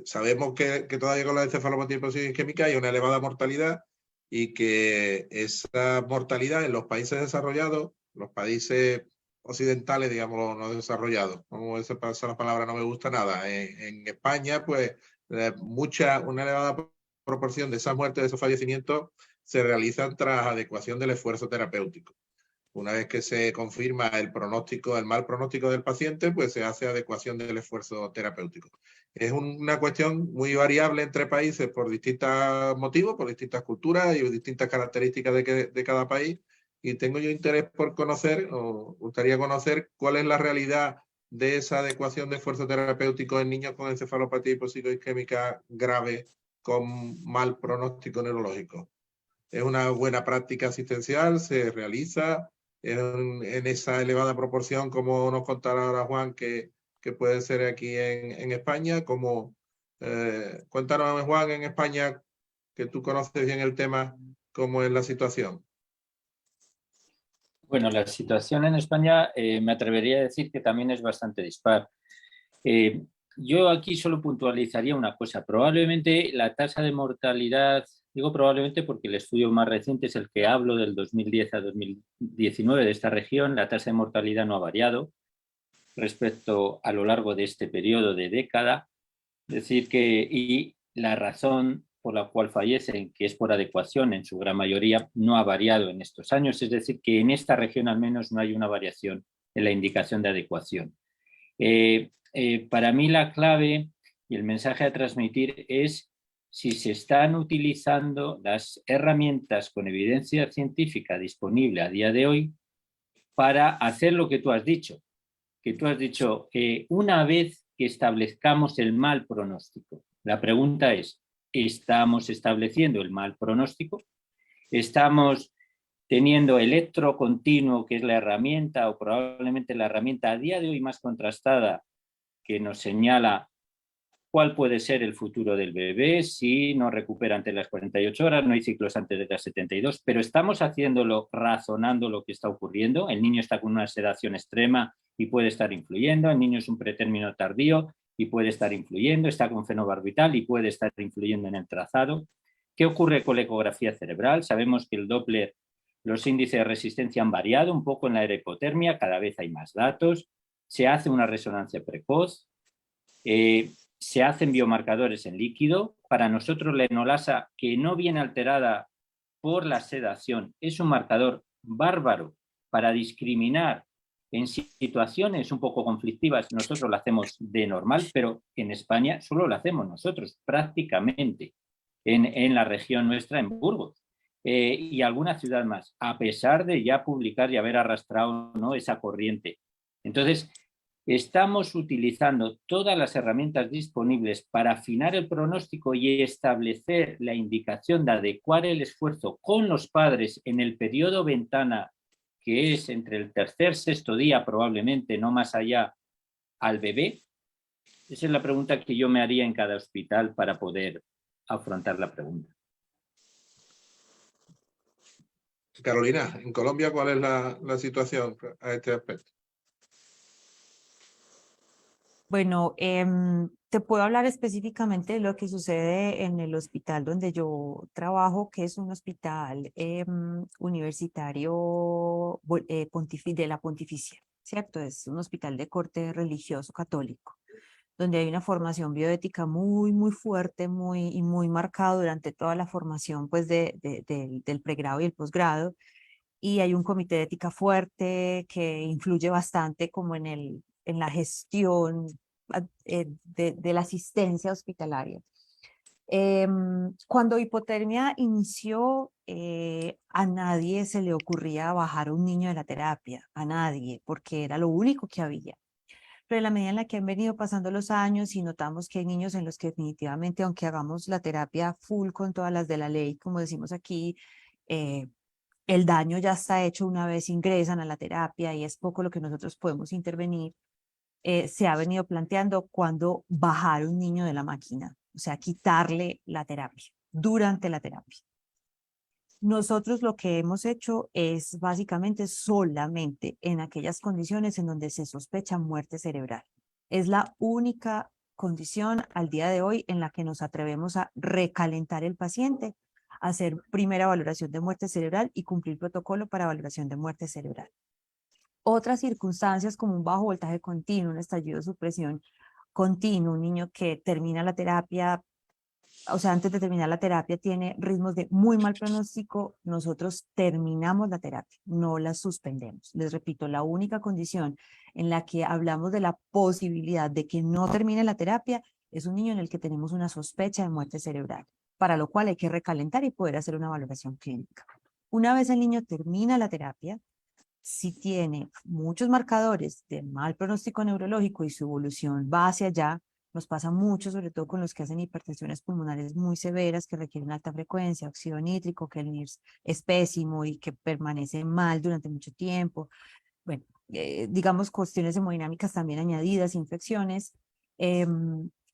sabemos que todavía con la encefalopatía hiposisquémica hay una elevada mortalidad y que esa mortalidad en los países desarrollados, los países occidentales, digamos, no desarrollados, como esa palabra no me gusta nada, en España, pues una elevada proporción de esas muertes, de esos fallecimientos, se realizan tras adecuación del esfuerzo terapéutico. Una vez que se confirma el mal pronóstico del paciente, pues se hace adecuación del esfuerzo terapéutico. Es una cuestión muy variable entre países por distintos motivos, por distintas culturas y distintas características de cada país. Y tengo yo interés por conocer, o gustaría conocer, cuál es la realidad de esa adecuación de esfuerzo terapéutico en niños con encefalopatía hiposisquémica grave con mal pronóstico neurológico. ¿Es una buena práctica asistencial? ¿Se realiza en esa elevada proporción, como nos contará ahora Juan, que puede ser aquí en España? Cuéntanos, Juan, en España, que tú conoces bien el tema, ¿cómo es la situación? Bueno, la situación en España me atrevería a decir que también es bastante dispar. Yo aquí solo puntualizaría una cosa. Probablemente la tasa de mortalidad, digo probablemente porque el estudio más reciente es el que hablo del 2010 a 2019 de esta región, la tasa de mortalidad no ha variado respecto a lo largo de este periodo de década. Es decir, y la razón por la cual fallecen, que es por adecuación en su gran mayoría, no ha variado en estos años. Es decir, que en esta región al menos no hay una variación en la indicación de adecuación. Para mí la clave y el mensaje a transmitir es si se están utilizando las herramientas con evidencia científica disponible a día de hoy para hacer lo que tú has dicho. Una vez que establezcamos el mal pronóstico, la pregunta es, ¿estamos estableciendo el mal pronóstico? ¿Estamos teniendo electro continuo, que es la herramienta o probablemente la herramienta a día de hoy más contrastada que nos señala cuál puede ser el futuro del bebé si no recupera antes de las 48 horas, no hay ciclos antes de las 72, pero estamos haciéndolo razonando lo que está ocurriendo? El niño está con una sedación extrema y puede estar influyendo, el niño es un pretérmino tardío y puede estar influyendo, está con fenobarbital y puede estar influyendo en el trazado. ¿Qué ocurre con la ecografía cerebral? Sabemos que el Doppler, los índices de resistencia han variado un poco en la era hipotermia, cada vez hay más datos, se hace una resonancia precoz, se hacen biomarcadores en líquido. Para nosotros la enolasa, que no viene alterada por la sedación, es un marcador bárbaro para discriminar en situaciones un poco conflictivas. Nosotros lo hacemos de normal, pero en España solo lo hacemos nosotros, prácticamente, en la región nuestra, en Burgos. Y alguna ciudad más, a pesar de ya publicar y haber arrastrado, ¿no?, esa corriente. Entonces, estamos utilizando todas las herramientas disponibles para afinar el pronóstico y establecer la indicación de adecuar el esfuerzo con los padres en el periodo ventana, que es entre el tercer y sexto día, probablemente, no más allá, al bebé. Esa es la pregunta que yo me haría en cada hospital para poder afrontar la pregunta. Carolina, en Colombia, ¿cuál es la situación a este aspecto? Bueno, te puedo hablar específicamente de lo que sucede en el hospital donde yo trabajo, que es un hospital universitario de la Pontificia, ¿cierto? Es un hospital de corte religioso católico, donde hay una formación bioética muy, muy fuerte y muy marcada durante toda la formación, pues, del pregrado y el posgrado. Y hay un comité de ética fuerte que influye bastante como en la gestión de la asistencia hospitalaria. Cuando hipotermia inició, a nadie se le ocurría bajar a un niño de la terapia, a nadie, porque era lo único que había. Pero en la medida en la que han venido pasando los años y notamos que hay niños en los que definitivamente, aunque hagamos la terapia full con todas las de la ley, como decimos aquí, el daño ya está hecho una vez ingresan a la terapia y es poco lo que nosotros podemos intervenir, se ha venido planteando cuándo bajar un niño de la máquina, o sea, quitarle la terapia, durante la terapia. Nosotros lo que hemos hecho es básicamente solamente en aquellas condiciones en donde se sospecha muerte cerebral. Es la única condición al día de hoy en la que nos atrevemos a recalentar el paciente, hacer primera valoración de muerte cerebral y cumplir protocolo para valoración de muerte cerebral. Otras circunstancias como un bajo voltaje continuo, un estallido de supresión continuo, un niño que termina la terapia, o sea, antes de terminar la terapia tiene ritmos de muy mal pronóstico, nosotros terminamos la terapia, no la suspendemos. Les repito, la única condición en la que hablamos de la posibilidad de que no termine la terapia es un niño en el que tenemos una sospecha de muerte cerebral, para lo cual hay que recalentar y poder hacer una valoración clínica. Una vez el niño termina la terapia, si tiene muchos marcadores de mal pronóstico neurológico y su evolución va hacia allá, nos pasa mucho, sobre todo con los que hacen hipertensiones pulmonares muy severas, que requieren alta frecuencia, óxido nítrico, que el NIRS es pésimo y que permanece mal durante mucho tiempo. Bueno, digamos cuestiones hemodinámicas también añadidas, infecciones.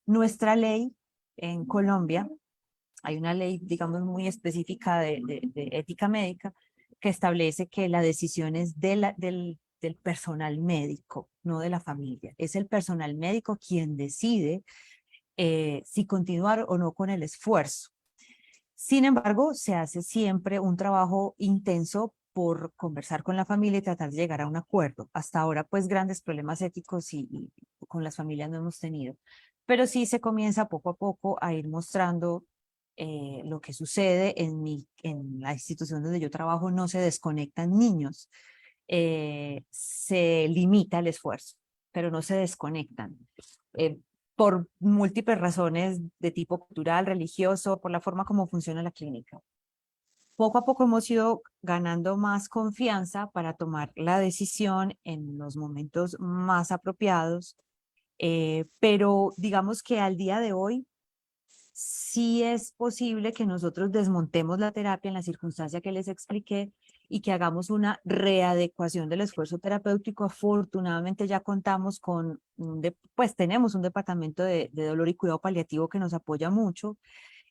Nuestra ley en Colombia, hay una ley, digamos, muy específica de ética médica, que establece que la decisión es del personal médico, no de la familia. Es el personal médico quien decide si continuar o no con el esfuerzo. Sin embargo, se hace siempre un trabajo intenso por conversar con la familia y tratar de llegar a un acuerdo. Hasta ahora, pues, grandes problemas éticos y con las familias no hemos tenido. Pero sí se comienza poco a poco a ir mostrando lo que sucede en la institución donde yo trabajo. No se desconectan niños, se limita el esfuerzo, pero no se desconectan. Por múltiples razones de tipo cultural, religioso, por la forma como funciona la clínica. Poco a poco hemos ido ganando más confianza para tomar la decisión en los momentos más apropiados, pero digamos que al día de hoy sí es posible que nosotros desmontemos la terapia en la circunstancia que les expliqué y que hagamos una readecuación del esfuerzo terapéutico. Afortunadamente ya contamos con, pues tenemos un departamento de dolor y cuidado paliativo que nos apoya mucho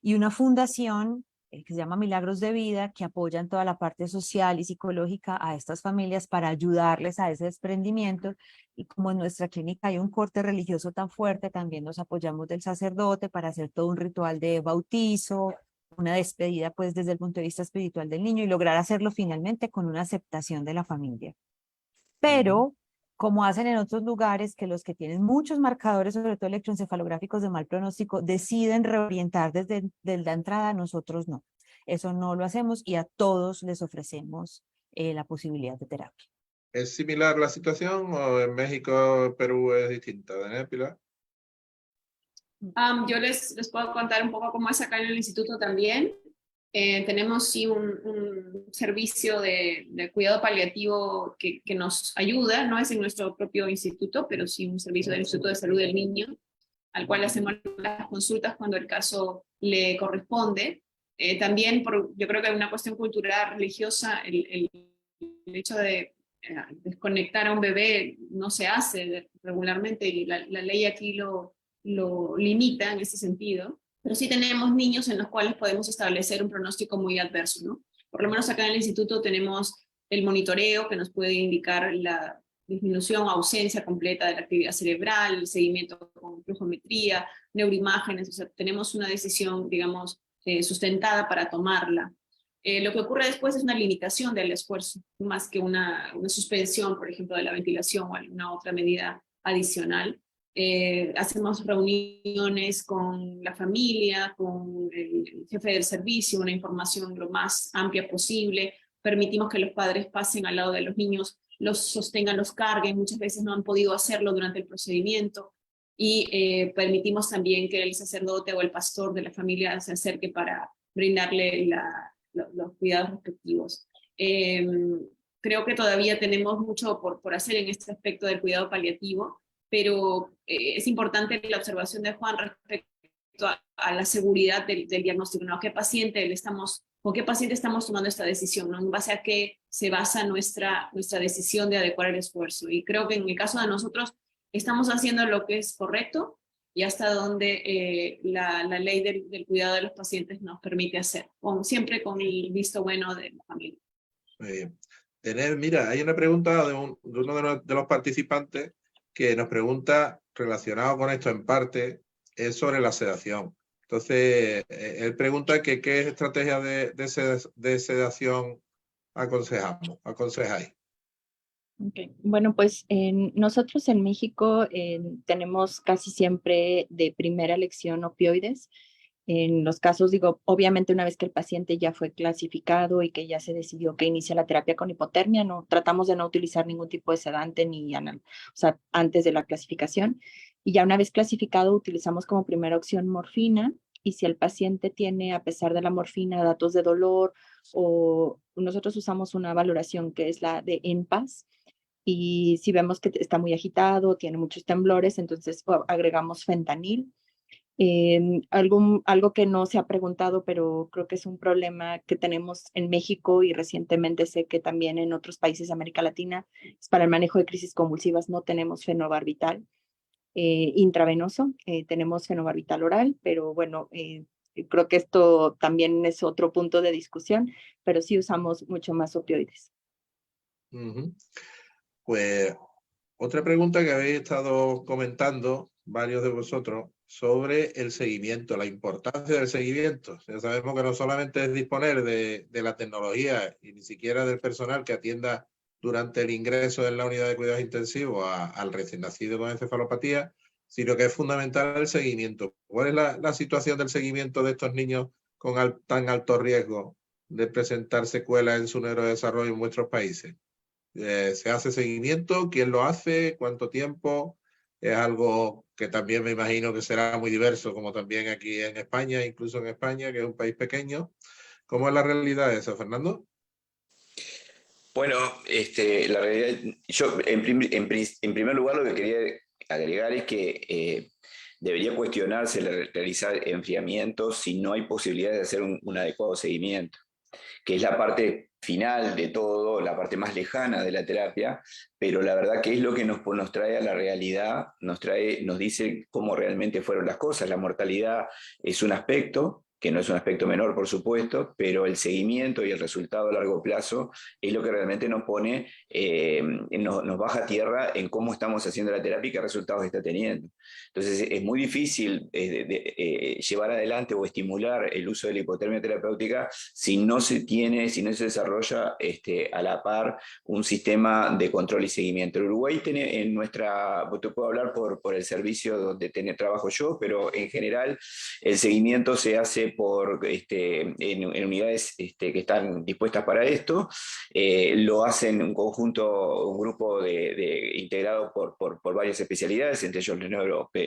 y una fundación que se llama Milagros de Vida, que apoyan toda la parte social y psicológica a estas familias para ayudarles a ese desprendimiento. Y como en nuestra clínica hay un corte religioso tan fuerte, también nos apoyamos del sacerdote para hacer todo un ritual de bautizo, una despedida pues desde el punto de vista espiritual del niño y lograr hacerlo finalmente con una aceptación de la familia. Pero como hacen en otros lugares, que los que tienen muchos marcadores, sobre todo electroencefalográficos de mal pronóstico, deciden reorientar desde la entrada, nosotros no. Eso no lo hacemos y a todos les ofrecemos la posibilidad de terapia. ¿Es similar la situación o en México, Perú es distinta, Pilar? Yo les puedo contar un poco cómo es acá en el instituto también. Tenemos sí un servicio de cuidado paliativo que nos ayuda, no es en nuestro propio instituto, pero sí un servicio del Instituto de Salud del Niño, al cual hacemos las consultas cuando el caso le corresponde. También, yo creo que hay una cuestión cultural, religiosa, el hecho de desconectar a un bebé no se hace regularmente y la ley aquí lo limita en ese sentido. Pero sí tenemos niños en los cuales podemos establecer un pronóstico muy adverso, ¿no? Por lo menos acá en el instituto tenemos el monitoreo que nos puede indicar la disminución o ausencia completa de la actividad cerebral, el seguimiento con flujometría, neuroimágenes, o sea, tenemos una decisión, digamos, sustentada para tomarla. Lo que ocurre después es una limitación del esfuerzo, más que una suspensión, por ejemplo, de la ventilación o alguna otra medida adicional. Hacemos reuniones con la familia, con el jefe del servicio, una información lo más amplia posible, permitimos que los padres pasen al lado de los niños, los sostengan, los carguen, muchas veces no han podido hacerlo durante el procedimiento, y permitimos también que el sacerdote o el pastor de la familia se acerque para brindarle los cuidados respectivos. Creo que todavía tenemos mucho por hacer en este aspecto del cuidado paliativo, pero es importante la observación de Juan respecto a la seguridad del diagnóstico, ¿no? ¿Con qué paciente estamos tomando esta decisión? ¿No? ¿En base a qué se basa nuestra decisión de adecuar el esfuerzo? Y creo que en el caso de nosotros estamos haciendo lo que es correcto y hasta donde la ley del cuidado de los pacientes nos permite hacer, siempre con el visto bueno de la familia. Muy bien. Mira, hay una pregunta de uno de los participantes que nos pregunta, relacionado con esto en parte, es sobre la sedación. Entonces, él pregunta que qué estrategia de sedación aconsejáis. Okay. Bueno, pues nosotros en México tenemos casi siempre de primera elección opioides. En los casos, digo, obviamente una vez que el paciente ya fue clasificado y que ya se decidió que inicia la terapia con hipotermia, tratamos de no utilizar ningún tipo de sedante antes de la clasificación. Y ya una vez clasificado, utilizamos como primera opción morfina. Y si el paciente tiene, a pesar de la morfina, datos de dolor, o nosotros usamos una valoración que es la de ENPAS, y si vemos que está muy agitado, tiene muchos temblores, entonces agregamos fentanil. Algo que no se ha preguntado, pero creo que es un problema que tenemos en México y recientemente sé que también en otros países de América Latina, es para el manejo de crisis convulsivas no tenemos fenobarbital intravenoso, tenemos fenobarbital oral, pero bueno, creo que esto también es otro punto de discusión, pero sí usamos mucho más opioides. Pues otra pregunta que habéis estado comentando varios de vosotros sobre el seguimiento, la importancia del seguimiento. Ya sabemos que no solamente es disponer de la tecnología y ni siquiera del personal que atienda durante el ingreso en la unidad de cuidados intensivos al recién nacido con encefalopatía, sino que es fundamental el seguimiento. ¿Cuál es la situación del seguimiento de estos niños con tan alto riesgo de presentar secuelas en su neurodesarrollo en vuestros países? ¿Se hace seguimiento? ¿Quién lo hace? ¿Cuánto tiempo? Es algo que también me imagino que será muy diverso, como también aquí en España, incluso en España, que es un país pequeño. ¿Cómo es la realidad de eso, Fernando? Bueno, la realidad, yo en primer lugar lo que quería agregar es que debería cuestionarse realizar enfriamientos si no hay posibilidad de hacer un adecuado seguimiento, que es la parte final de todo, la parte más lejana de la terapia, pero la verdad que es lo que nos trae a la realidad, nos dice cómo realmente fueron las cosas. La mortalidad es un aspecto, que no es un aspecto menor, por supuesto, pero el seguimiento y el resultado a largo plazo es lo que realmente nos pone, nos baja a tierra en cómo estamos haciendo la terapia y qué resultados está teniendo. Entonces es muy difícil llevar adelante o estimular el uso de la hipotermia terapéutica si no se desarrolla a la par un sistema de control y seguimiento. El Uruguay tiene te puedo hablar por el servicio donde trabajo yo, pero en general el seguimiento se hace en unidades que están dispuestas para esto. Lo hacen un grupo integrado por varias especialidades, entre ellos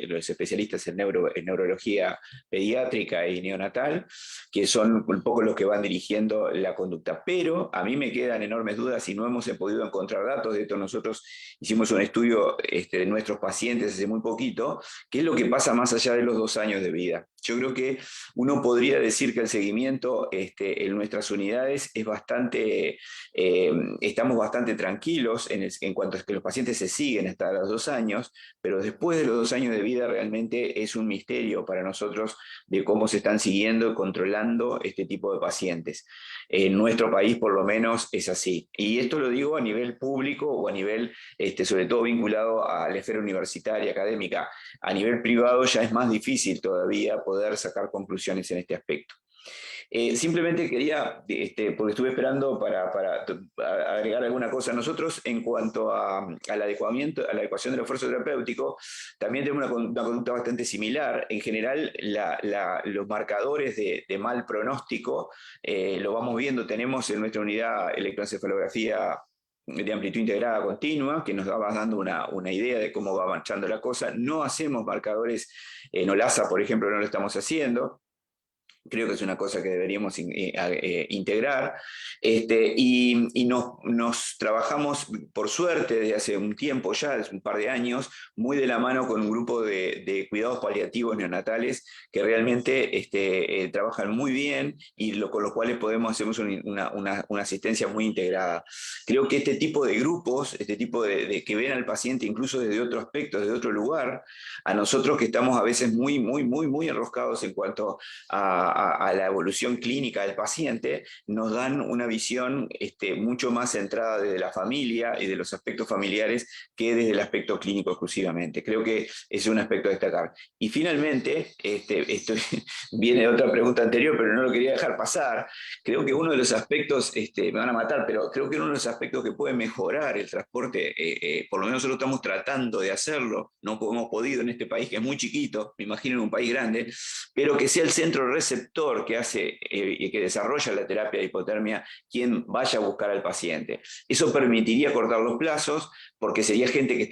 los especialistas en neurología pediátrica y neonatal, que son un poco los que van dirigiendo la conducta. Pero a mí me quedan enormes dudas y no hemos podido encontrar datos de esto. Nosotros hicimos un estudio de nuestros pacientes hace muy poquito, qué es lo que pasa más allá de los 2 años de vida. Yo creo que uno podría decir que el seguimiento en nuestras unidades es estamos bastante tranquilos en cuanto a que los pacientes se siguen hasta los 2 años, pero después de los 2 años de vida realmente es un misterio para nosotros de cómo se están siguiendo y controlando este tipo de pacientes. En nuestro país por lo menos es así. Y esto lo digo a nivel público o a nivel, sobre todo vinculado a la esfera universitaria, académica. A nivel privado ya es más difícil todavía poder sacar conclusiones en este aspecto. Simplemente quería, porque estuve esperando para agregar alguna cosa. Nosotros, en cuanto a la adecuación del esfuerzo terapéutico, también tenemos una conducta bastante similar. En general, los marcadores de mal pronóstico lo vamos viendo. Tenemos en nuestra unidad electroencefalografía de amplitud integrada continua, que nos va dando una idea de cómo va avanzando la cosa. No hacemos marcadores en OLASA, por ejemplo, no lo estamos haciendo. Creo que es una cosa que deberíamos integrar. Y nos trabajamos, por suerte, desde hace un tiempo ya, desde un par de años, muy de la mano con un grupo de cuidados paliativos neonatales que realmente trabajan muy bien y con los cuales hacemos una asistencia muy integrada. Creo que este tipo de grupos, este tipo de que ven al paciente incluso desde otro aspecto, desde otro lugar, a nosotros que estamos a veces muy enroscados en cuanto a la evolución clínica del paciente, nos dan una visión mucho más centrada desde la familia y de los aspectos familiares que desde el aspecto clínico exclusivamente. Creo que es un aspecto a destacar. Y finalmente, esto viene de otra pregunta anterior, pero no lo quería dejar pasar. Creo que uno de los aspectos, me van a matar, pero creo que uno de los aspectos que puede mejorar el transporte, por lo menos nosotros estamos tratando de hacerlo, no hemos podido en este país que es muy chiquito, me imagino en un país grande, pero que sea el centro receptor que hace y que desarrolla la terapia de hipotermia quien vaya a buscar al paciente. Eso permitiría cortar los plazos, porque sería gente que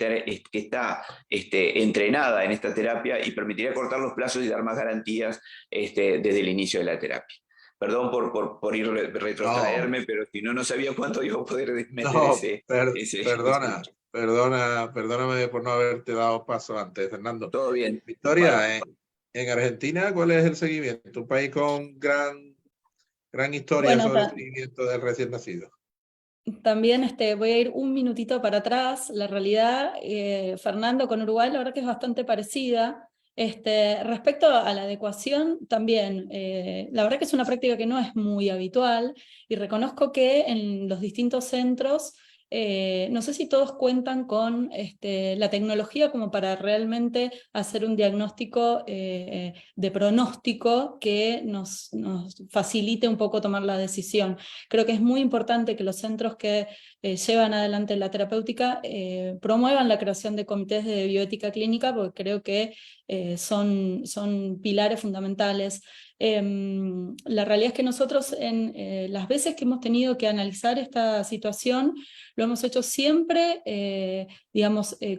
está entrenada en esta terapia y permitiría cortar los plazos y dar más garantías desde el inicio de la terapia. Perdón por ir retrotraerme, No, pero si no, no sabía cuánto iba a poder meter no, ese punto. perdóname por no haberte dado paso antes, Fernando. Todo bien. Victoria, en Argentina, ¿cuál es el seguimiento? Un país con gran historia Bueno, sobre el seguimiento del recién nacido. también voy a ir un minutito para atrás. La realidad, Fernando, con Uruguay, la verdad que es bastante parecida. Respecto a la adecuación, también, la verdad que es una práctica que no es muy habitual, y reconozco que en los distintos centros, no sé si todos cuentan con la tecnología como para realmente hacer un diagnóstico de pronóstico que nos facilite un poco tomar la decisión. Creo que es muy importante que los centros que llevan adelante la terapéutica promuevan la creación de comités de bioética clínica, porque creo que son pilares fundamentales. La realidad es que nosotros en las veces que hemos tenido que analizar esta situación, lo hemos hecho siempre,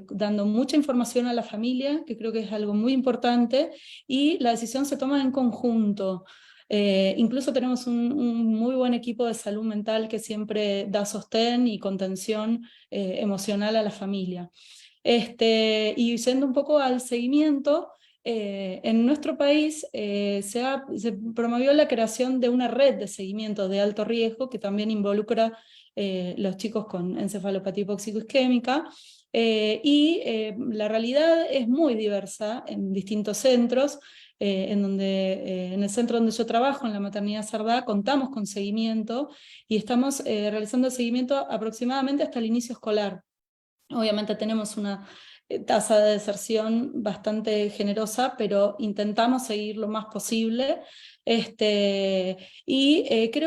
dando mucha información a la familia, que creo que es algo muy importante, y la decisión se toma en conjunto. Incluso tenemos un muy buen equipo de salud mental que siempre da sostén y contención emocional a la familia. Y yendo un poco al seguimiento, en nuestro país se promovió la creación de una red de seguimiento de alto riesgo que también involucra los chicos con encefalopatía hipóxico-isquémica, la realidad es muy diversa en distintos centros. En el centro donde yo trabajo, en la maternidad Sardá, contamos con seguimiento y estamos realizando el seguimiento aproximadamente hasta el inicio escolar. Obviamente tenemos una tasa de deserción bastante generosa, pero intentamos seguir lo más posible. Creo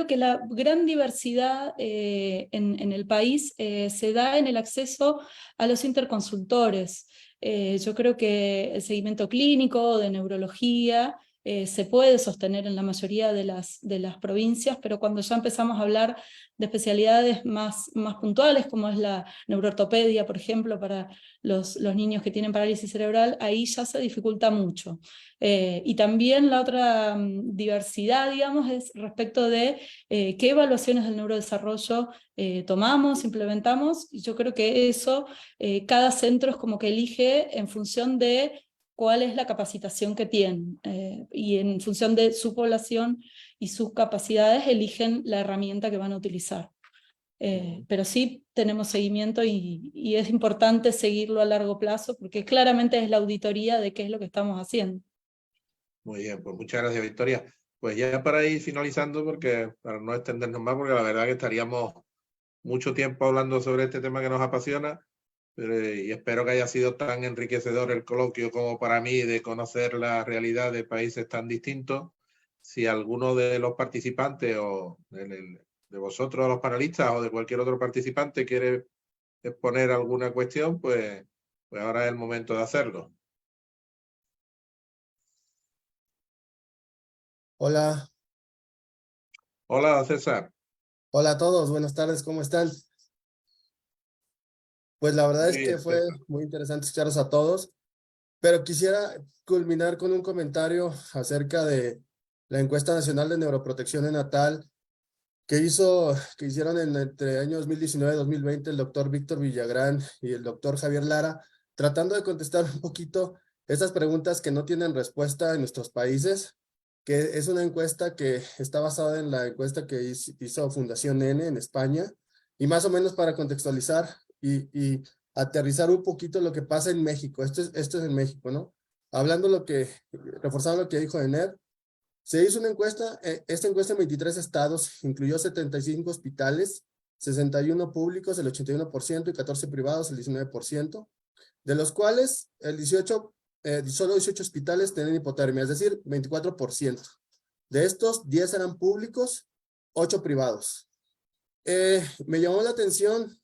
que la gran diversidad en el país se da en el acceso a los interconsultores. Yo creo que el seguimiento clínico de neurología se puede sostener en la mayoría de las provincias, pero cuando ya empezamos a hablar de especialidades más puntuales, como es la neuroortopedia, por ejemplo, para los niños que tienen parálisis cerebral, ahí ya se dificulta mucho. Y también la otra diversidad, digamos, es respecto de qué evaluaciones del neurodesarrollo tomamos, implementamos, y yo creo que eso cada centro es como que elige en función de cuál es la capacitación que tienen, y en función de su población y sus capacidades eligen la herramienta que van a utilizar. Pero sí tenemos seguimiento y es importante seguirlo a largo plazo, porque claramente es la auditoría de qué es lo que estamos haciendo. Muy bien, pues muchas gracias, Victoria. Pues ya para ir finalizando, para no extendernos más, porque la verdad que estaríamos mucho tiempo hablando sobre este tema que nos apasiona, y espero que haya sido tan enriquecedor el coloquio como para mí de conocer la realidad de países tan distintos. Si alguno de los participantes o de vosotros, los panelistas, o de cualquier otro participante quiere exponer alguna cuestión, pues ahora es el momento de hacerlo. Hola. Hola, César. Hola a todos, buenas tardes, ¿cómo están? Pues la verdad es Muy que bien, fue César. muy interesante escucharlos a todos, pero quisiera culminar con un comentario acerca de la encuesta nacional de neuroprotección neonatal que hicieron entre el año 2019 y 2020 el doctor Víctor Villagrán y el doctor Javier Lara, tratando de contestar un poquito esas preguntas que no tienen respuesta en nuestros países, que es una encuesta que está basada en la encuesta que hizo Fundación N en España, y más o menos para contextualizar y aterrizar un poquito lo que pasa en México. Esto es en México, ¿no? Reforzando lo que dijo Ened, se hizo una encuesta, esta encuesta en 23 estados, incluyó 75 hospitales, 61 públicos, el 81%, y 14 privados, el 19%, de los cuales solo 18 hospitales tenían hipotermia, es decir, 24%. De estos, 10 eran públicos, 8 privados. Me llamó la atención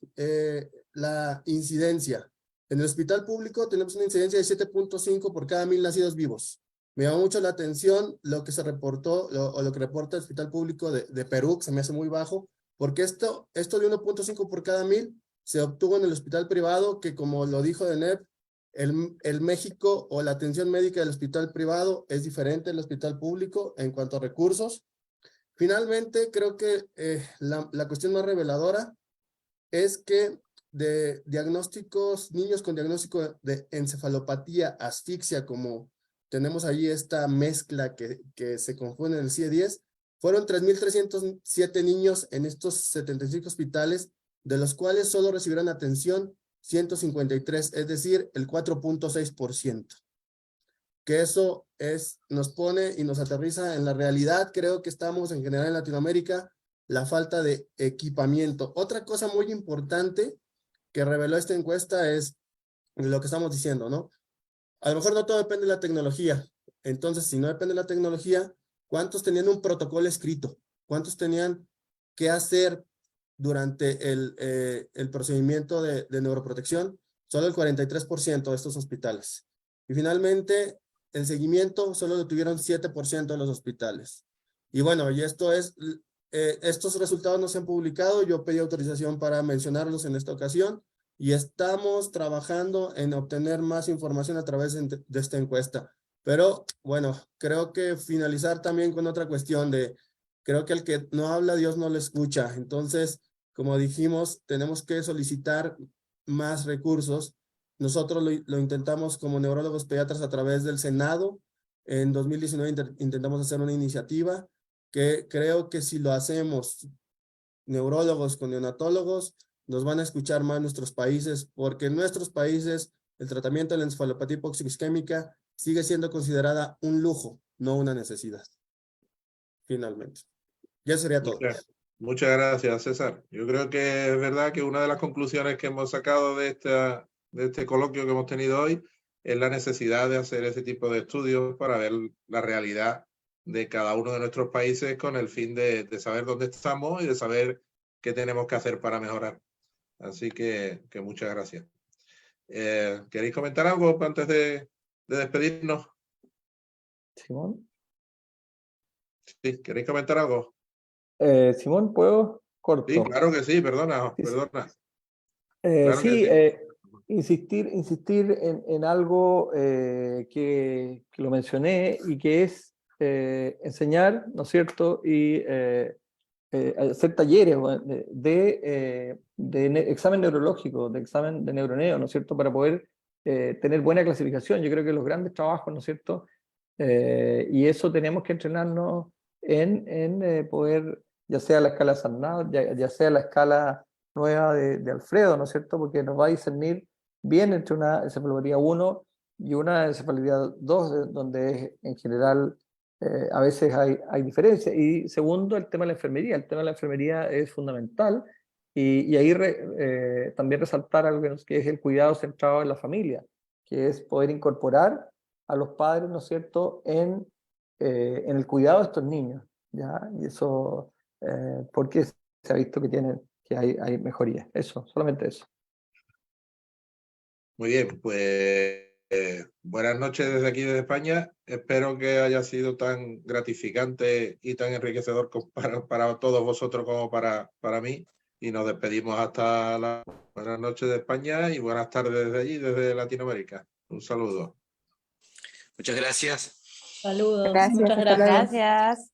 la incidencia. En el hospital público tenemos una incidencia de 7.5 por cada 1000 nacidos vivos. Me llamó mucho la atención lo que se reportó, o lo que reporta el Hospital Público de Perú, que se me hace muy bajo, porque esto de 1.5 por cada 1000 se obtuvo en el hospital privado, que como lo dijo Deneb, el México o la atención médica del hospital privado es diferente del hospital público en cuanto a recursos. Finalmente, creo que la cuestión más reveladora es que de diagnósticos, niños con diagnóstico de encefalopatía, asfixia, como tenemos ahí esta mezcla que se confunde en el CIE-10, fueron 3.307 niños en estos 75 hospitales, de los cuales solo recibieron atención 153, es decir, el 4.6%. Que eso nos pone y nos aterriza en la realidad. Creo que estamos en general en Latinoamérica, la falta de equipamiento. Otra cosa muy importante que reveló esta encuesta es lo que estamos diciendo, ¿no? A lo mejor no todo depende de la tecnología. Entonces, si no depende de la tecnología, ¿cuántos tenían un protocolo escrito? ¿Cuántos tenían que hacer durante el procedimiento de neuroprotección? Solo el 43% de estos hospitales. Y finalmente, el seguimiento solo lo tuvieron 7% de los hospitales. Y bueno, y estos resultados no se han publicado. Yo pedí autorización para mencionarlos en esta ocasión y estamos trabajando en obtener más información a través de esta encuesta. Pero bueno, creo que finalizar también con otra cuestión creo que el que no habla, Dios no lo escucha. Entonces, como dijimos, tenemos que solicitar más recursos. Nosotros lo intentamos como neurólogos pediatras a través del Senado. En 2019 intentamos hacer una iniciativa que creo que si lo hacemos neurólogos con neonatólogos, nos van a escuchar más nuestros países, porque en nuestros países el tratamiento de la encefalopatía hipoxia-isquémica sigue siendo considerada un lujo, no una necesidad. Finalmente. Ya sería todo. Muchas gracias, César. Yo creo que es verdad que una de las conclusiones que hemos sacado de este coloquio que hemos tenido hoy es la necesidad de hacer ese tipo de estudios para ver la realidad de cada uno de nuestros países con el fin de saber dónde estamos y de saber qué tenemos que hacer para mejorar. Así que muchas gracias. ¿Queréis comentar algo antes de despedirnos? Simón. Sí, ¿queréis comentar algo? Simón, ¿puedo? Corto. Sí, claro que sí, perdona. Claro insistir en algo que lo mencioné y que es enseñar, ¿no es cierto? Y hacer talleres de examen neurológico, de examen de neuroneo, ¿no es cierto? Para poder tener buena clasificación. Yo creo que los grandes trabajos, ¿no es cierto? Y eso tenemos que entrenarnos en poder, ya sea la escala Sarnau, ya sea la escala nueva de Alfredo, ¿no es cierto? Porque nos va a discernir bien entre una encefalopatía 1 y una encefalopatía 2, donde en general a veces hay diferencias. Y segundo, el tema de la enfermería. El tema de la enfermería es fundamental y ahí también resaltar algo que es el cuidado centrado en la familia, que es poder incorporar a los padres, ¿no es cierto?, en el cuidado de estos niños, ¿ya? Y eso, porque se ha visto que hay mejoría. Eso, solamente eso. Muy bien, pues buenas noches desde aquí, desde España. Espero que haya sido tan gratificante y tan enriquecedor para todos vosotros como para mí. y nos despedimos hasta la buenas noches de España y buenas tardes desde allí, desde Latinoamérica. Un saludo. Muchas gracias. Saludos. Gracias, Muchas hasta luego. gracias. Gracias.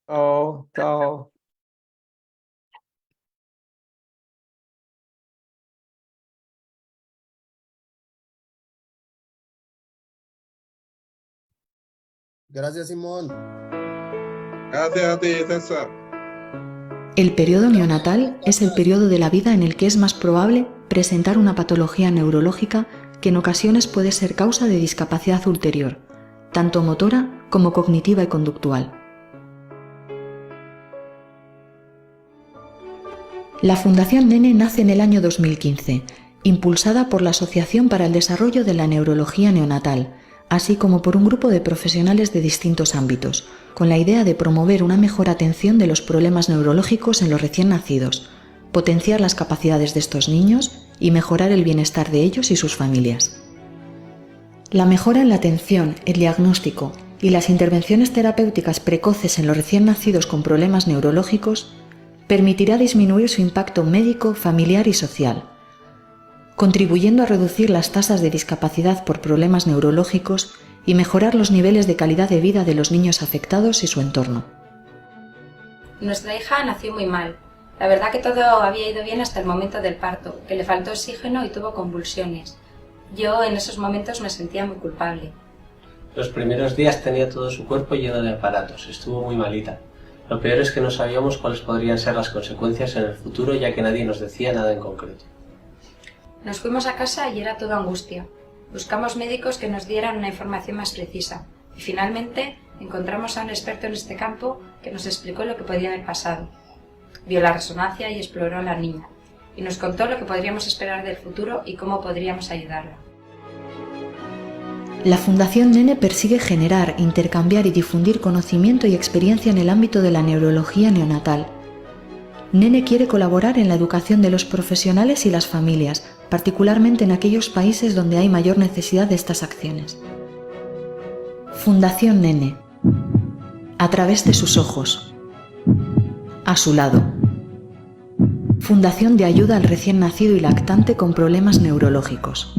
Chao, chao. Gracias, Simón. Gracias a ti, César. El periodo neonatal es el periodo de la vida en el que es más probable presentar una patología neurológica que en ocasiones puede ser causa de discapacidad ulterior, tanto motora como cognitiva y conductual. La Fundación Nene nace en el año 2015, impulsada por la Asociación para el Desarrollo de la Neurología Neonatal, así como por un grupo de profesionales de distintos ámbitos, con la idea de promover una mejor atención de los problemas neurológicos en los recién nacidos, potenciar las capacidades de estos niños y mejorar el bienestar de ellos y sus familias. La mejora en la atención, el diagnóstico y las intervenciones terapéuticas precoces en los recién nacidos con problemas neurológicos permitirá disminuir su impacto médico, familiar y social, contribuyendo a reducir las tasas de discapacidad por problemas neurológicos y mejorar los niveles de calidad de vida de los niños afectados y su entorno. Nuestra hija nació muy mal. La verdad que todo había ido bien hasta el momento del parto, que le faltó oxígeno y tuvo convulsiones. Yo en esos momentos me sentía muy culpable. Los primeros días tenía todo su cuerpo lleno de aparatos, estuvo muy malita. Lo peor es que no sabíamos cuáles podrían ser las consecuencias en el futuro, ya que nadie nos decía nada en concreto. Nos fuimos a casa y era toda angustia. Buscamos médicos que nos dieran una información más precisa y finalmente encontramos a un experto en este campo que nos explicó lo que podía haber pasado. Vio la resonancia y exploró a la niña y nos contó lo que podríamos esperar del futuro y cómo podríamos ayudarla. La Fundación Nene persigue generar, intercambiar y difundir conocimiento y experiencia en el ámbito de la neurología neonatal. Nene quiere colaborar en la educación de los profesionales y las familias, particularmente en aquellos países donde hay mayor necesidad de estas acciones. Fundación Nene. A través de sus ojos. A su lado. Fundación de ayuda al recién nacido y lactante con problemas neurológicos.